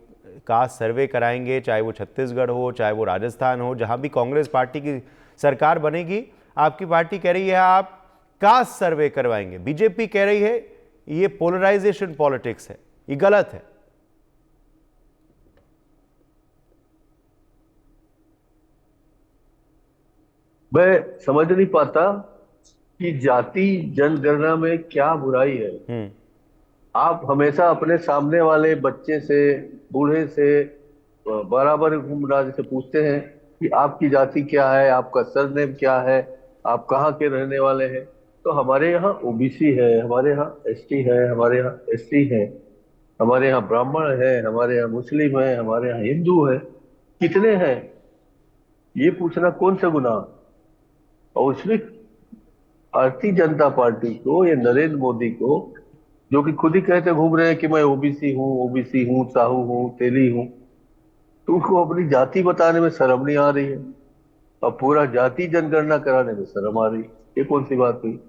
कास्ट सर्वे कराएंगे, चाहे वो छत्तीसगढ़ हो, चाहे वो राजस्थान हो, जहां भी कांग्रेस पार्टी की सरकार बनेगी, आपकी पार्टी कह रही है आप कास्ट सर्वे करवाएंगे। बीजेपी कह रही है ये पोलराइजेशन पॉलिटिक्स है, ये गलत है। मैं समझ नहीं पाता कि जाति जनगणना में क्या बुराई है। आप हमेशा अपने सामने वाले बच्चे से, बूढ़े से, बराबर उम्र से पूछते हैं कि आपकी जाति क्या है, आपका सरनेम क्या है, आप कहाँ के रहने वाले हैं। तो हमारे यहाँ ओबीसी है, हमारे यहाँ एसटी है, हमारे यहाँ एससी है, हमारे यहाँ ब्राह्मण है, हमारे यहाँ मुस्लिम है, हमारे यहाँ हिंदू है। कितने हैं ये पूछना कौन सा गुनाह? और उसमें भारतीय जनता पार्टी को या नरेंद्र मोदी को, जो कि खुद ही कहते घूम रहे हैं कि मैं ओबीसी हूँ, साहू हूँ, तेली हूँ, तो उसको अपनी जाति बताने में शर्म नहीं आ रही है और पूरा जाति जनगणना कराने में शर्म आ रही है। ये कौन सी बात हुई?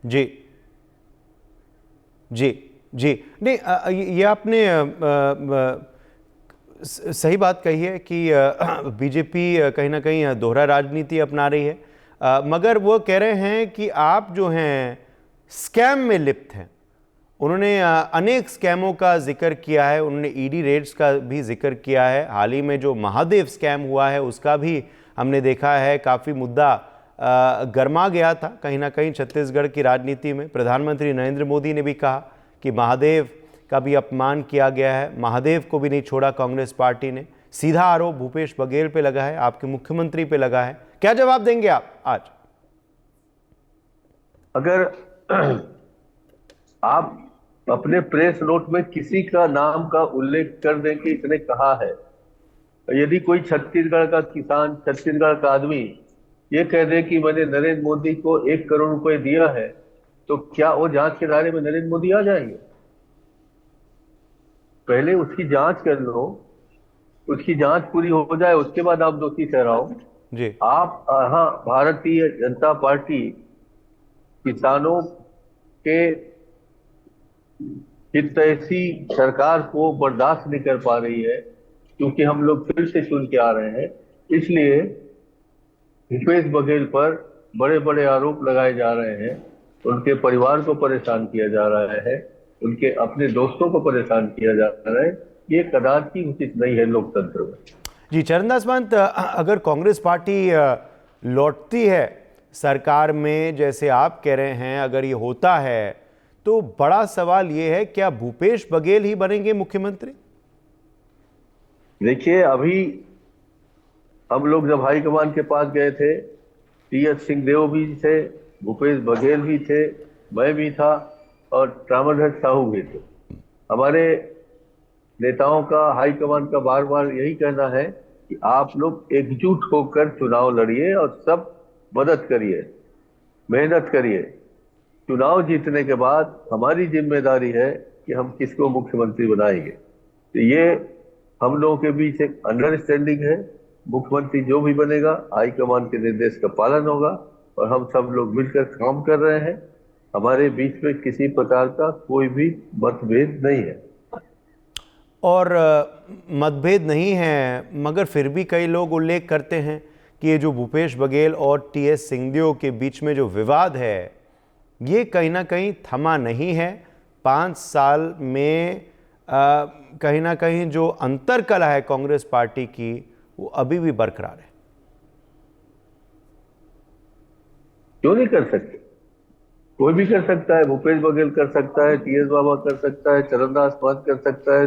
जी जी जी, नहीं ये आपने सही बात कही है कि बीजेपी कहीं ना कहीं दोहरा राजनीति अपना रही है, मगर वो कह रहे हैं कि आप जो हैं स्कैम में लिप्त हैं। उन्होंने अनेक स्कैमों का जिक्र किया है, उन्होंने ईडी रेड्स का भी जिक्र किया है। हाल ही में जो महादेव स्कैम हुआ है उसका भी हमने देखा है, काफ़ी मुद्दा गर्मा गया था कहीं ना कहीं छत्तीसगढ़ की राजनीति में। प्रधानमंत्री नरेंद्र मोदी ने भी कहा कि महादेव का भी अपमान किया गया है, महादेव को भी नहीं छोड़ा कांग्रेस पार्टी ने। सीधा आरोप भूपेश बघेल पे लगा है, आपके मुख्यमंत्री पे लगा है। क्या जवाब देंगे आप आज? अगर आप अपने प्रेस नोट में किसी का नाम का उल्लेख कर दें कि इसने कहा है, यदि कोई छत्तीसगढ़ का किसान, छत्तीसगढ़ का आदमी ये कह दे कि मैंने नरेंद्र मोदी को 1 करोड़ रुपए दिया है, तो क्या वो जांच के दायरे में नरेंद्र मोदी आ जाएंगे? पहले उसकी जांच कर लो, उसकी जांच पूरी हो जाए, उसके बाद आप दोषी ठहराओ। जी, आप हाँ, भारतीय जनता पार्टी किसानों के हितैषी सरकार को बर्दाश्त नहीं कर पा रही है, क्योंकि हम लोग फिर से चुन के आ रहे हैं। इसलिए भूपेश बघेल पर बड़े बड़े आरोप लगाए जा रहे हैं, उनके परिवार को परेशान किया जा रहा है, उनके अपने दोस्तों को परेशान किया जा रहा है। ये कदापि उचित नहीं है लोकतंत्र में। जी चरणदास महंत, अगर कांग्रेस पार्टी लौटती है सरकार में जैसे आप कह रहे हैं, अगर ये होता है तो बड़ा सवाल ये है, क्या भूपेश बघेल ही बनेंगे मुख्यमंत्री? देखिए, अभी हम लोग जब हाईकमान के पास गए थे, टी.एस. सिंहदेव भी थे, भूपेश बघेल भी थे, मैं भी था और रामाधर साहू भी थे। हमारे नेताओं का, हाईकमान का बार बार यही कहना है कि आप लोग एकजुट होकर चुनाव लड़िए और सब मदद करिए, मेहनत करिए। चुनाव जीतने के बाद हमारी जिम्मेदारी है कि हम किसको मुख्यमंत्री बनाएंगे। तो ये हम लोगों के बीच एक अंडरस्टैंडिंग है। मुख्यमंत्री जो भी बनेगा, हाईकमान के निर्देश का पालन होगा और हम सब लोग मिलकर काम कर रहे हैं। हमारे बीच में किसी प्रकार का कोई भी मतभेद नहीं है। और मतभेद नहीं है, मगर फिर भी कई लोग उल्लेख करते हैं कि ये जो भूपेश बघेल और टी.एस. सिंहदेव के बीच में जो विवाद है, ये कहीं ना कहीं थमा नहीं है। 5 साल में कहीं ना कहीं जो अंतरकलह है कांग्रेस पार्टी की, वो अभी भी बरकरार है। क्यों नहीं कर सकते? कोई भी कर सकता है। भूपेश बघेल कर सकता है, टी.एस. बाबा कर सकता है, चरणदास महंत कर सकता है,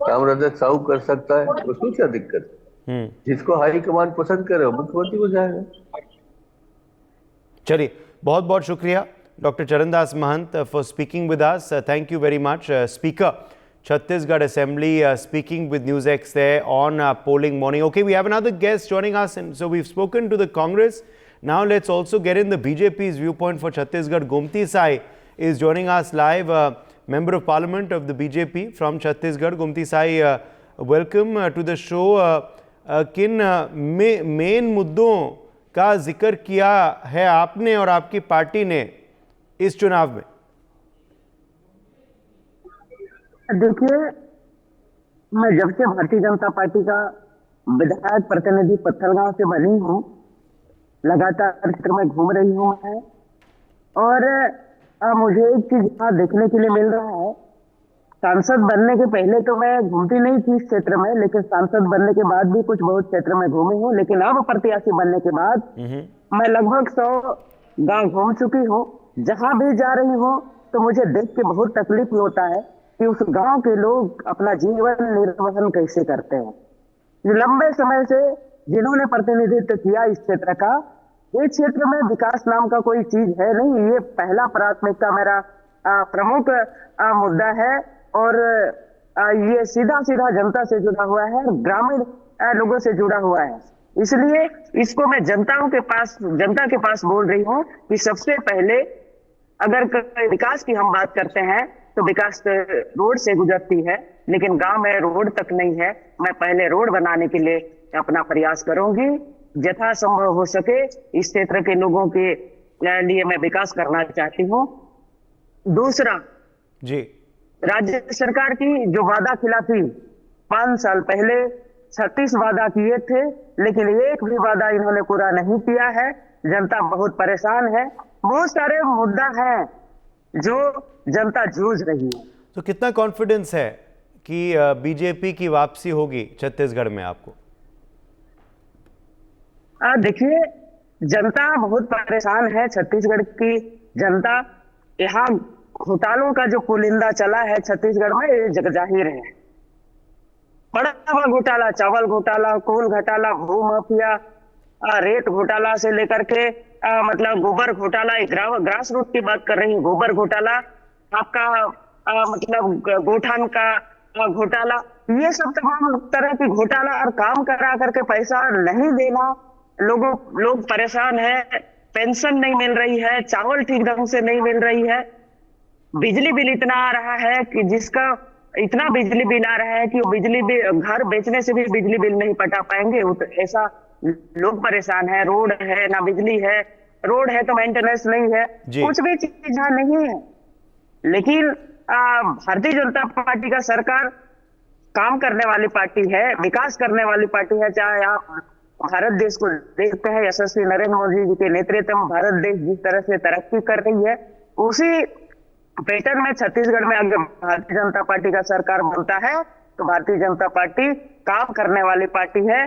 रामराजन साहू कर सकता है। उसमें क्या दिक्कत है? जिसको हाईकमान पसंद करे वो मुख्यमंत्री हो जाएगा। चलिए, बहुत बहुत शुक्रिया Dr. Charandas Mahant for speaking with us. Thank you very much. Speaker, Chhattisgarh Assembly speaking with NewsX there on polling morning. Okay, we have another guest joining us, and so we've spoken to the Congress. Now let's also get in the BJP's viewpoint for Chhattisgarh. Gomti Sai is joining us live, Member of Parliament of the BJP from Chhattisgarh. Gomti Sai, welcome to the show. किन main मुद्दों का जिक्र किया है आपने और आपकी party ने इस चुनाव में? देखिए, मैं जब से भारतीय जनता पार्टी का विधायक प्रतिनिधि पत्थलगांव से बनी हूँ, लगातार क्षेत्र में घूम रही हूँ मैं, और मुझे एक चीज यहाँ देखने के लिए मिल रहा है। सांसद बनने के पहले तो मैं घूमती नहीं थी इस क्षेत्र में, लेकिन सांसद बनने के बाद भी कुछ बहुत क्षेत्र में घूमी हूँ। लेकिन अब प्रत्याशी बनने के बाद मैं लगभग 100 गांव घूम चुकी हूँ। जहां भी जा रही हूँ तो मुझे देख के बहुत तकलीफ होता है कि उस गांव के लोग अपना जीवन निर्वहन कैसे करते हैं। लंबे समय से जिन्होंने प्रतिनिधित्व किया इस क्षेत्र का, इस क्षेत्र में विकास नाम का कोई चीज है नहीं। ये पहला प्राथमिकता मेरा प्रमुख मुद्दा है। और ये सीधा सीधा जनता से जुड़ा हुआ है और ग्रामीण लोगों से जुड़ा हुआ है। इसलिए इसको मैं जनता के पास बोल रही हूँ कि सबसे पहले अगर विकास की हम बात करते हैं तो विकास रोड से गुजरती है, लेकिन गांव में रोड तक नहीं है। मैं पहले रोड बनाने के लिए अपना प्रयास करूंगी, यथासंभव हो सके इस क्षेत्र के लोगों के लिए मैं विकास करना चाहती हूँ। दूसरा जी, राज्य सरकार की जो वादा खिलाफी 5 साल पहले 36 वादा किए थे, लेकिन एक भी वादा इन्होंने पूरा नहीं किया है। जनता बहुत परेशान है, बहुत सारे मुद्दा हैं जो जनता जूझ रही है। तो कितना कॉन्फिडेंस है कि बीजेपी की वापसी होगी छत्तीसगढ़ में आपको? देखिए, जनता बहुत परेशान है। छत्तीसगढ़ की जनता, यहाँ घोटालों का जो पुलिंदा चला है छत्तीसगढ़ में, ये जग जाहिर है। बड़ा बड़ा घोटाला, चावल घोटाला, कोल घोटाला, भू माफिया, रेत घोटाला से लेकर के मतलब गोबर घोटाला, ग्रास रूट की बात कर रही हूँ, गोबर घोटाला, आपका मतलब गोठान का घोटाला, ये सब तमाम तरह की घोटाला और काम करा करके पैसा नहीं देना, लोग परेशान है। पेंशन नहीं मिल रही है, चावल ठीक ढंग से नहीं मिल रही है, बिजली बिल इतना आ रहा है कि जिसका इतना बिजली बिल आ रहा है कि वो बिजली बिल घर बेचने से भी बिजली बिल नहीं पटा पाएंगे, ऐसा लोग परेशान है। रोड है ना, बिजली है, रोड है तो मेंटेनेंस नहीं है, कुछ भी चीज नहीं है। लेकिन भारतीय जनता पार्टी का सरकार काम करने वाली पार्टी है, विकास करने वाली पार्टी है। चाहे आप भारत देश को देखते हैं, यशस्वी नरेंद्र मोदी जी के नेतृत्व में भारत देश जिस तरह से तरक्की कर रही है, उसी पैटर्न में छत्तीसगढ़ में अगर भारतीय जनता पार्टी का सरकार बनता है तो भारतीय जनता पार्टी काम करने वाली पार्टी है,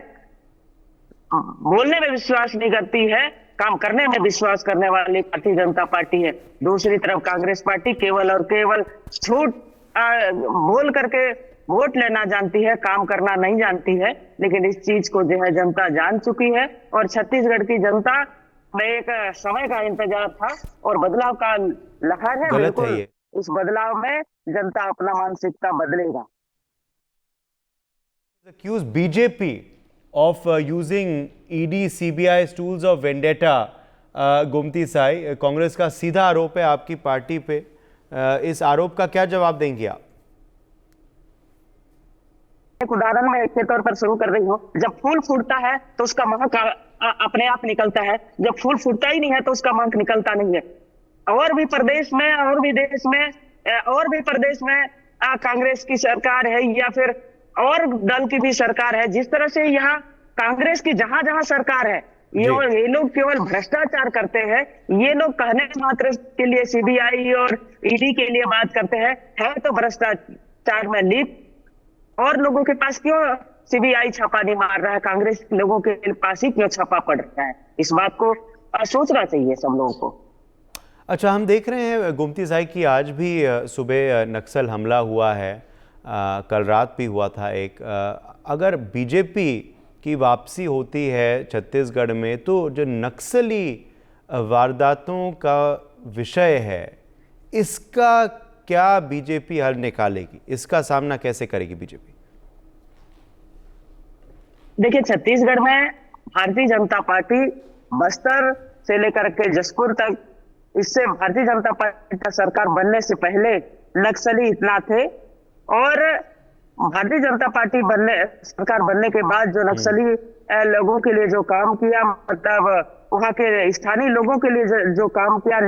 बोलने में विश्वास नहीं करती है, काम करने में विश्वास करने वाली भारतीय जनता पार्टी है। दूसरी तरफ कांग्रेस पार्टी केवल और केवल झूठ बोल करके वोट लेना जानती है, काम करना नहीं जानती है। लेकिन इस चीज को जो है जनता जान चुकी है और छत्तीसगढ़ की जनता में एक समय का इंतजार था और बदलाव का लहर है। बिल्कुल इस बदलाव में जनता अपना मानसिकता बदलेगा। Accuse BJP of using ED CBI tools of vendetta, Gomti Sai, Congress का सीधा आरोप है आपकी पार्टी पे। इस आरोप का क्या जवाब देंगे आप? एक उदाहरण मैं के तौर पर शुरू कर रही हूँ। जब फूल फूटता है तो उसका महक अपने आप निकलता है, जब फूल फूटता ही नहीं है तो उसका महक निकलता नहीं है। और भी प्रदेश में, और भी देश में, और भी प्रदेश में कांग्रेस की सरकार है या फिर और दल की भी सरकार है, जिस तरह से यहाँ कांग्रेस की जहां जहां सरकार है, ये लोग केवल भ्रष्टाचार करते हैं। ये लोग कहने मात्र के लिए सीबीआई और ईडी के लिए बात करते हैं, है तो भ्रष्टाचार में लिप्त। और लोगों के पास क्यों सीबीआई छापा नहीं मार रहा है, कांग्रेस लोगों के पास ही क्यों छापा पड़ रहा है? इस बात को सोचना चाहिए सब लोगों को। अच्छा, हम देख रहे हैं गोमती साई की आज भी सुबह नक्सल हमला हुआ है, कल रात भी हुआ था एक। अगर बीजेपी की वापसी होती है छत्तीसगढ़ में तो जो नक्सली वारदातों का विषय है, इसका क्या बीजेपी हल निकालेगी? इसका सामना कैसे करेगी बीजेपी? देखिए, छत्तीसगढ़ में भारतीय जनता पार्टी बस्तर से लेकर के जसपुर तक, इससे भारतीय जनता पार्टी का सरकार बनने से पहले नक्सली इतना थे, और भारतीय जनता पार्टी सरकार बनने के बाद जो नक्सली लोगों के लिए जो काम किया, मतलब वहाँ के स्थानीय लोगों के लिए जो काम किया,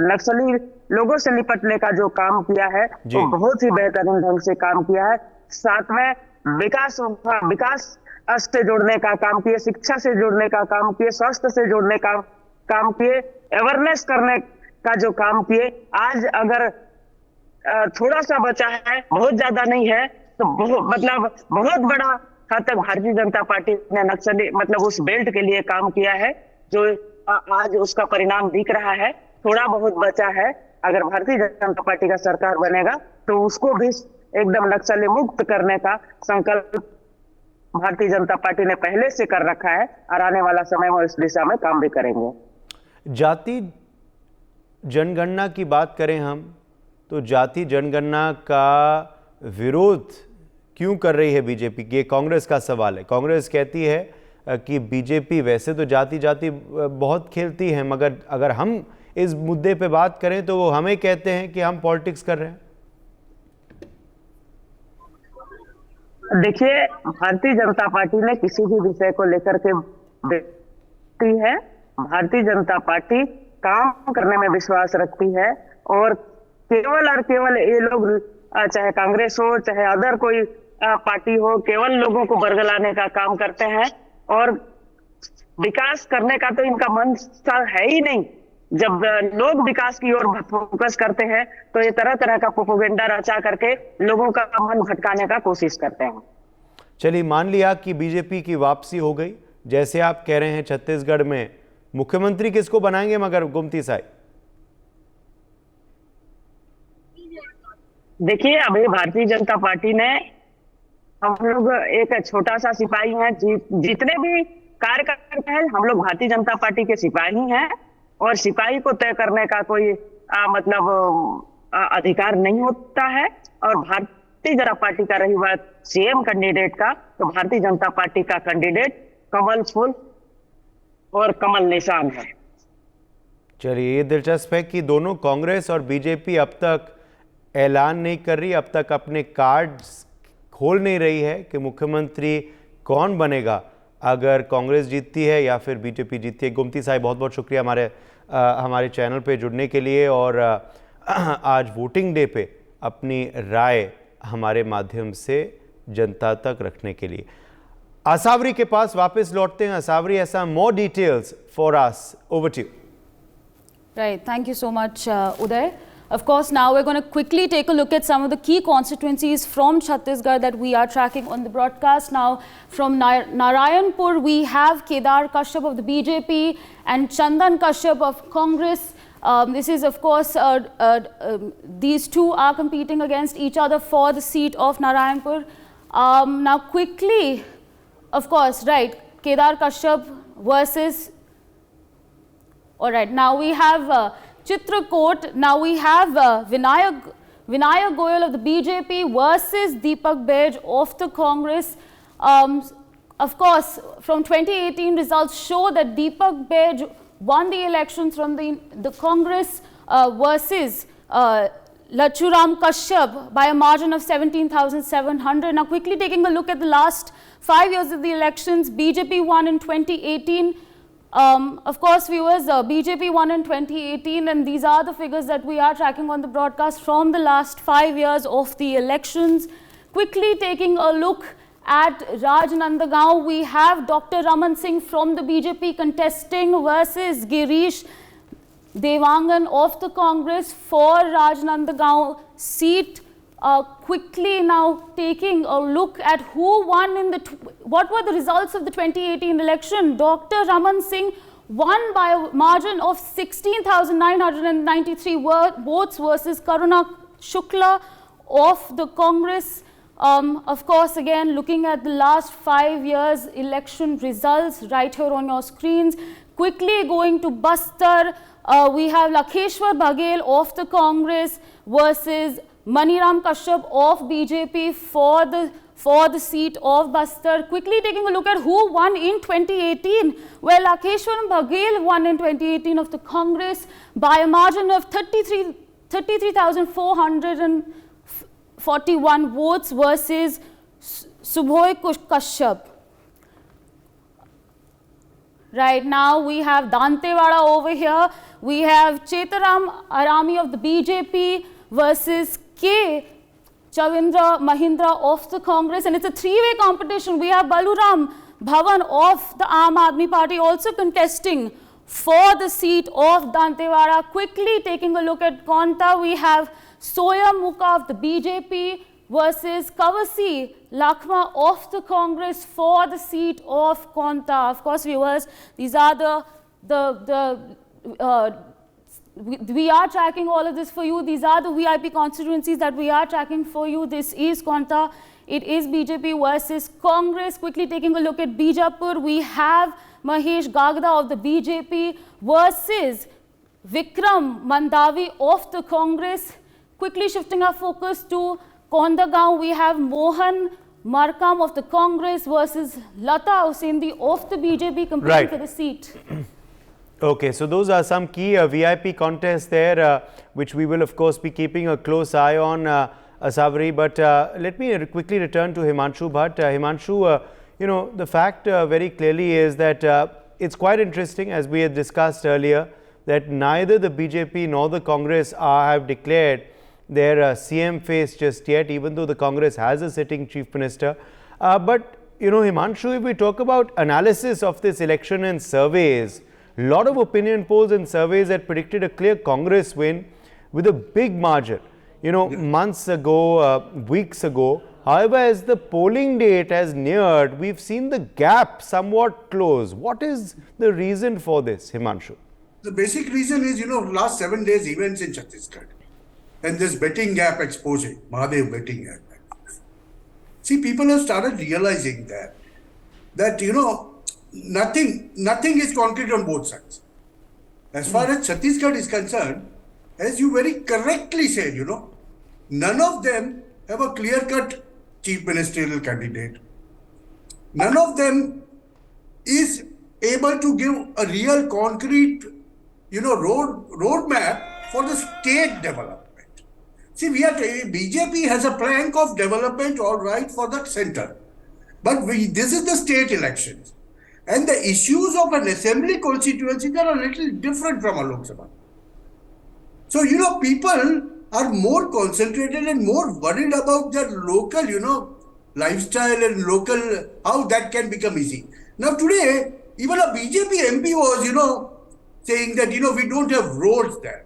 नक्सली लोगों से निपटने का जो काम किया है, वो बहुत ही बेहतरीन ढंग से काम किया है। साथ में विकास से जोड़ने का काम किए, शिक्षा से जोड़ने का काम किए, स्वास्थ्य से जोड़ने का काम किए, अवेयरनेस करने का जो काम किए। आज अगर थोड़ा सा बचा है, बहुत ज्यादा नहीं है, तो बहुत बड़ा हद तक भारतीय जनता पार्टी ने नक्सली मतलब उस बेल्ट के लिए काम किया है, जो आज उसका परिणाम दिख रहा है। थोड़ा बहुत बचा है, अगर भारतीय जनता पार्टी का सरकार बनेगा तो उसको भी एकदम नक्सली मुक्त करने का संकल्प भारतीय जनता पार्टी ने पहले से कर रखा है, और आने वाला समय में इस दिशा में काम भी करेंगे। जाति जनगणना की बात करें हम, तो जाति जनगणना का विरोध क्यों कर रही है बीजेपी? ये कांग्रेस का सवाल है। कांग्रेस कहती है कि बीजेपी वैसे तो जाति जाति बहुत खेलती है, मगर अगर हम इस मुद्दे पे बात करें तो वो हमें कहते हैं कि हम पॉलिटिक्स कर रहे हैं। देखिए, भारतीय जनता पार्टी ने किसी भी विषय को लेकर के देखती है। भारतीय जनता पार्टी काम करने में विश्वास रखती है और केवल ये लोग, चाहे कांग्रेस हो चाहे अदर कोई पार्टी हो, केवल लोगों को बरगलाने का काम करते हैं और विकास करने का तो इनका मन है ही नहीं। जब लोग विकास की ओर फोकस करते हैं तो ये तरह तरह का प्रोपेगेंडा रचा करके लोगों का मन भटकाने का कोशिश करते हैं। चलिए, मान लिया कि बीजेपी की वापसी हो गई, जैसे आप कह रहे हैं छत्तीसगढ़ में मुख्यमंत्री किसको बनाएंगे मगर गोमती साई? देखिए, अभी भारतीय जनता पार्टी ने, हम लोग एक छोटा सा सिपाही हैं, जितने भी कार्यकर्ता हैं हम लोग भारतीय जनता पार्टी के सिपाही हैं और सिपाही को तय करने का कोई अधिकार नहीं होता है। और भारतीय जनता पार्टी का रही बात सीएम कैंडिडेट का, तो भारतीय जनता पार्टी का कैंडिडेट कमल फूल और कमल निशान है। चलिए, ये दिलचस्प है कि दोनों कांग्रेस और बीजेपी अब तक ऐलान नहीं कर रही, अब तक अपने कार्ड्स खोल नहीं रही है कि मुख्यमंत्री कौन बनेगा अगर कांग्रेस जीतती है या फिर बीजेपी जीतती है। गोमती साहब, बहुत बहुत शुक्रिया हमारे चैनल पे जुड़ने के लिए और आज वोटिंग डे पे अपनी राय हमारे माध्यम से जनता तक रखने के लिए। आसावरी के पास वापस लौटते हैं। आसावरी, ऐसा more details for us, over to you. Right, thank you so much, Uday. Of course, now we're going to quickly take a look at some of the key constituencies from Chhattisgarh that we are tracking on the broadcast. Now, from Narayanpur, we have Kedar Kashyap of the BJP and Chandan Kashyap of Congress. This is, of course, these two are competing against each other for the seat of Narayanpur. Now, quickly, of course, right, Kedar Kashyap versus... All right, now we have Chitrakoot. Now we have Vinayak Goyal of the BJP versus Deepak Bej of the Congress. Of course, from 2018 results show that Deepak Bej won the elections from the Congress versus Lachuram Kashyap by a margin of 17,700. Now quickly taking a look at the last 5 years of the elections, BJP won in 2018. Of course, viewers, BJP won in 2018 and these are the figures that we are tracking on the broadcast from the last 5 years of the elections. Quickly taking a look at Rajnandagaon, we have Dr. Raman Singh from the BJP contesting versus Girish Devangan of the Congress for Rajnandagaon seat. Quickly now taking a look at who won in what were the results of the 2018 election. Dr. Raman Singh won by a margin of 16,993 votes versus Karuna Shukla of the Congress. Of course, again, looking at the last 5 years election results right here on your screens. Quickly going to Bastar, we have Lakheshwar Baghel of the Congress versus Maniram Kashyap of BJP for the seat of Bastar. Quickly taking a look at who won in 2018. Well, Lakheshwar Baghel won in 2018 of the Congress by a margin of 33,441 votes versus Subhoy Kashyap. Right now, we have Dantewada over here. We have Chetaram Arami of the BJP versus K. Chavindra Mahindra of the Congress, and it's a three-way competition. We have Baluram Bhavan of the Aam Aadmi Party also contesting for the seat of Dantewada. Quickly taking a look at Konta, we have Soya Mukha of the BJP versus Kavasi Lakhma of the Congress for the seat of Konta. Of course, viewers, these are we are tracking all of this for you. These are the VIP constituencies that we are tracking for you. This is Konta. It is BJP versus Congress. Quickly taking a look at Bijapur, we have Mahesh Gagda of the BJP versus Vikram Mandavi of the Congress. Quickly shifting our focus to Kondagaon, we have Mohan Markam of the Congress versus Lata Husseini of the BJP competing for the seat. Okay, so those are some key VIP contests there, which we will of course be keeping a close eye on, Asavri. But let me quickly return to Himanshu Bhatt. Himanshu, you know, the fact very clearly is that it's quite interesting, as we had discussed earlier, that neither the BJP nor the Congress have declared their CM face just yet, even though the Congress has a sitting chief minister. But, you know, Himanshu, if we talk about analysis of this election and surveys, a lot of opinion polls and surveys had predicted a clear Congress win with a big margin, you know, months ago, weeks ago. However, as the polling date has neared, we've seen the gap somewhat close. What is the reason for this, Himanshu? The basic reason is, you know, last 7 days events in Chhattisgarh and this betting gap exposing, Mahadev betting gap. See, people have started realizing that, you know, nothing is concrete on both sides. As far as Chhattisgarh is concerned, as you very correctly said, you know, none of them have a clear-cut chief ministerial candidate. None of them is able to give a real concrete, you know, roadmap for the state development. See, BJP has a plank of development, all right, for the center. But this is the state elections. And the issues of an assembly constituency are a little different from a Lok Sabha. So, you know, people are more concentrated and more worried about their local, you know, lifestyle and local, how that can become easy. Now, today, even a BJP MP was, you know, saying that, you know, we don't have roads there.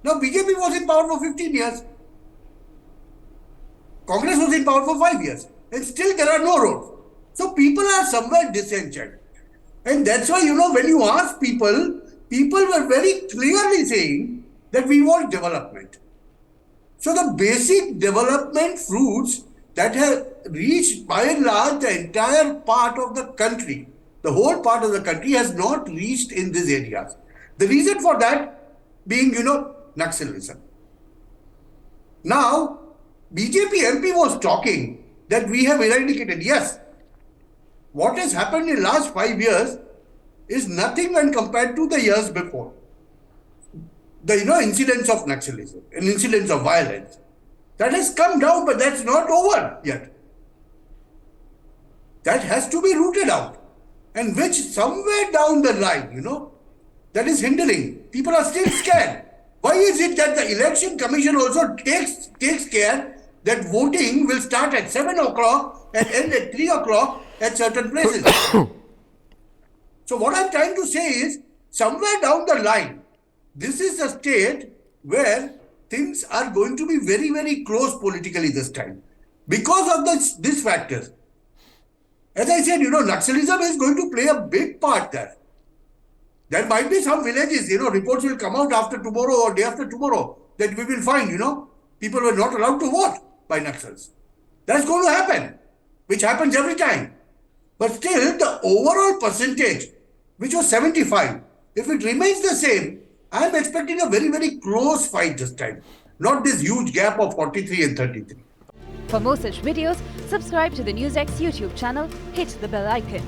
Now, BJP was in power for 15 years. Congress was in power for 5 years. And still there are no roads. So, people are somewhere disenchanted. And that's why, you know, when you ask people, people were very clearly saying that we want development. So the basic development fruits that have reached by and large the entire part of the country, the whole part of the country has not reached in these areas. The reason for that being, you know, Naxalism. Now, BJP MP was talking that we have eradicated. Yes, what has happened in the last 5 years is nothing when compared to the years before. The, you know, incidents of Naxalism and incidents of violence, that has come down, but that's not over yet. That has to be rooted out, and which somewhere down the line, you know, that is hindering. People are still scared. Why is it that the Election Commission also takes care that voting will start at 7 o'clock and end at 3 o'clock at certain places? So what I'm trying to say is, somewhere down the line, this is a state where things are going to be very, very close politically this time because of these factors. As I said, you know, Naxalism is going to play a big part there. There might be some villages, you know, reports will come out after tomorrow or day after tomorrow that we will find, you know, people were not allowed to vote by Naxals. That's going to happen, which happens every time. But still, the overall percentage, which was 75, if it remains the same, I am expecting a very, very close fight this time. Not this huge gap of 43 and 33. For more such videos, subscribe to the NewsX YouTube channel, hit the bell icon.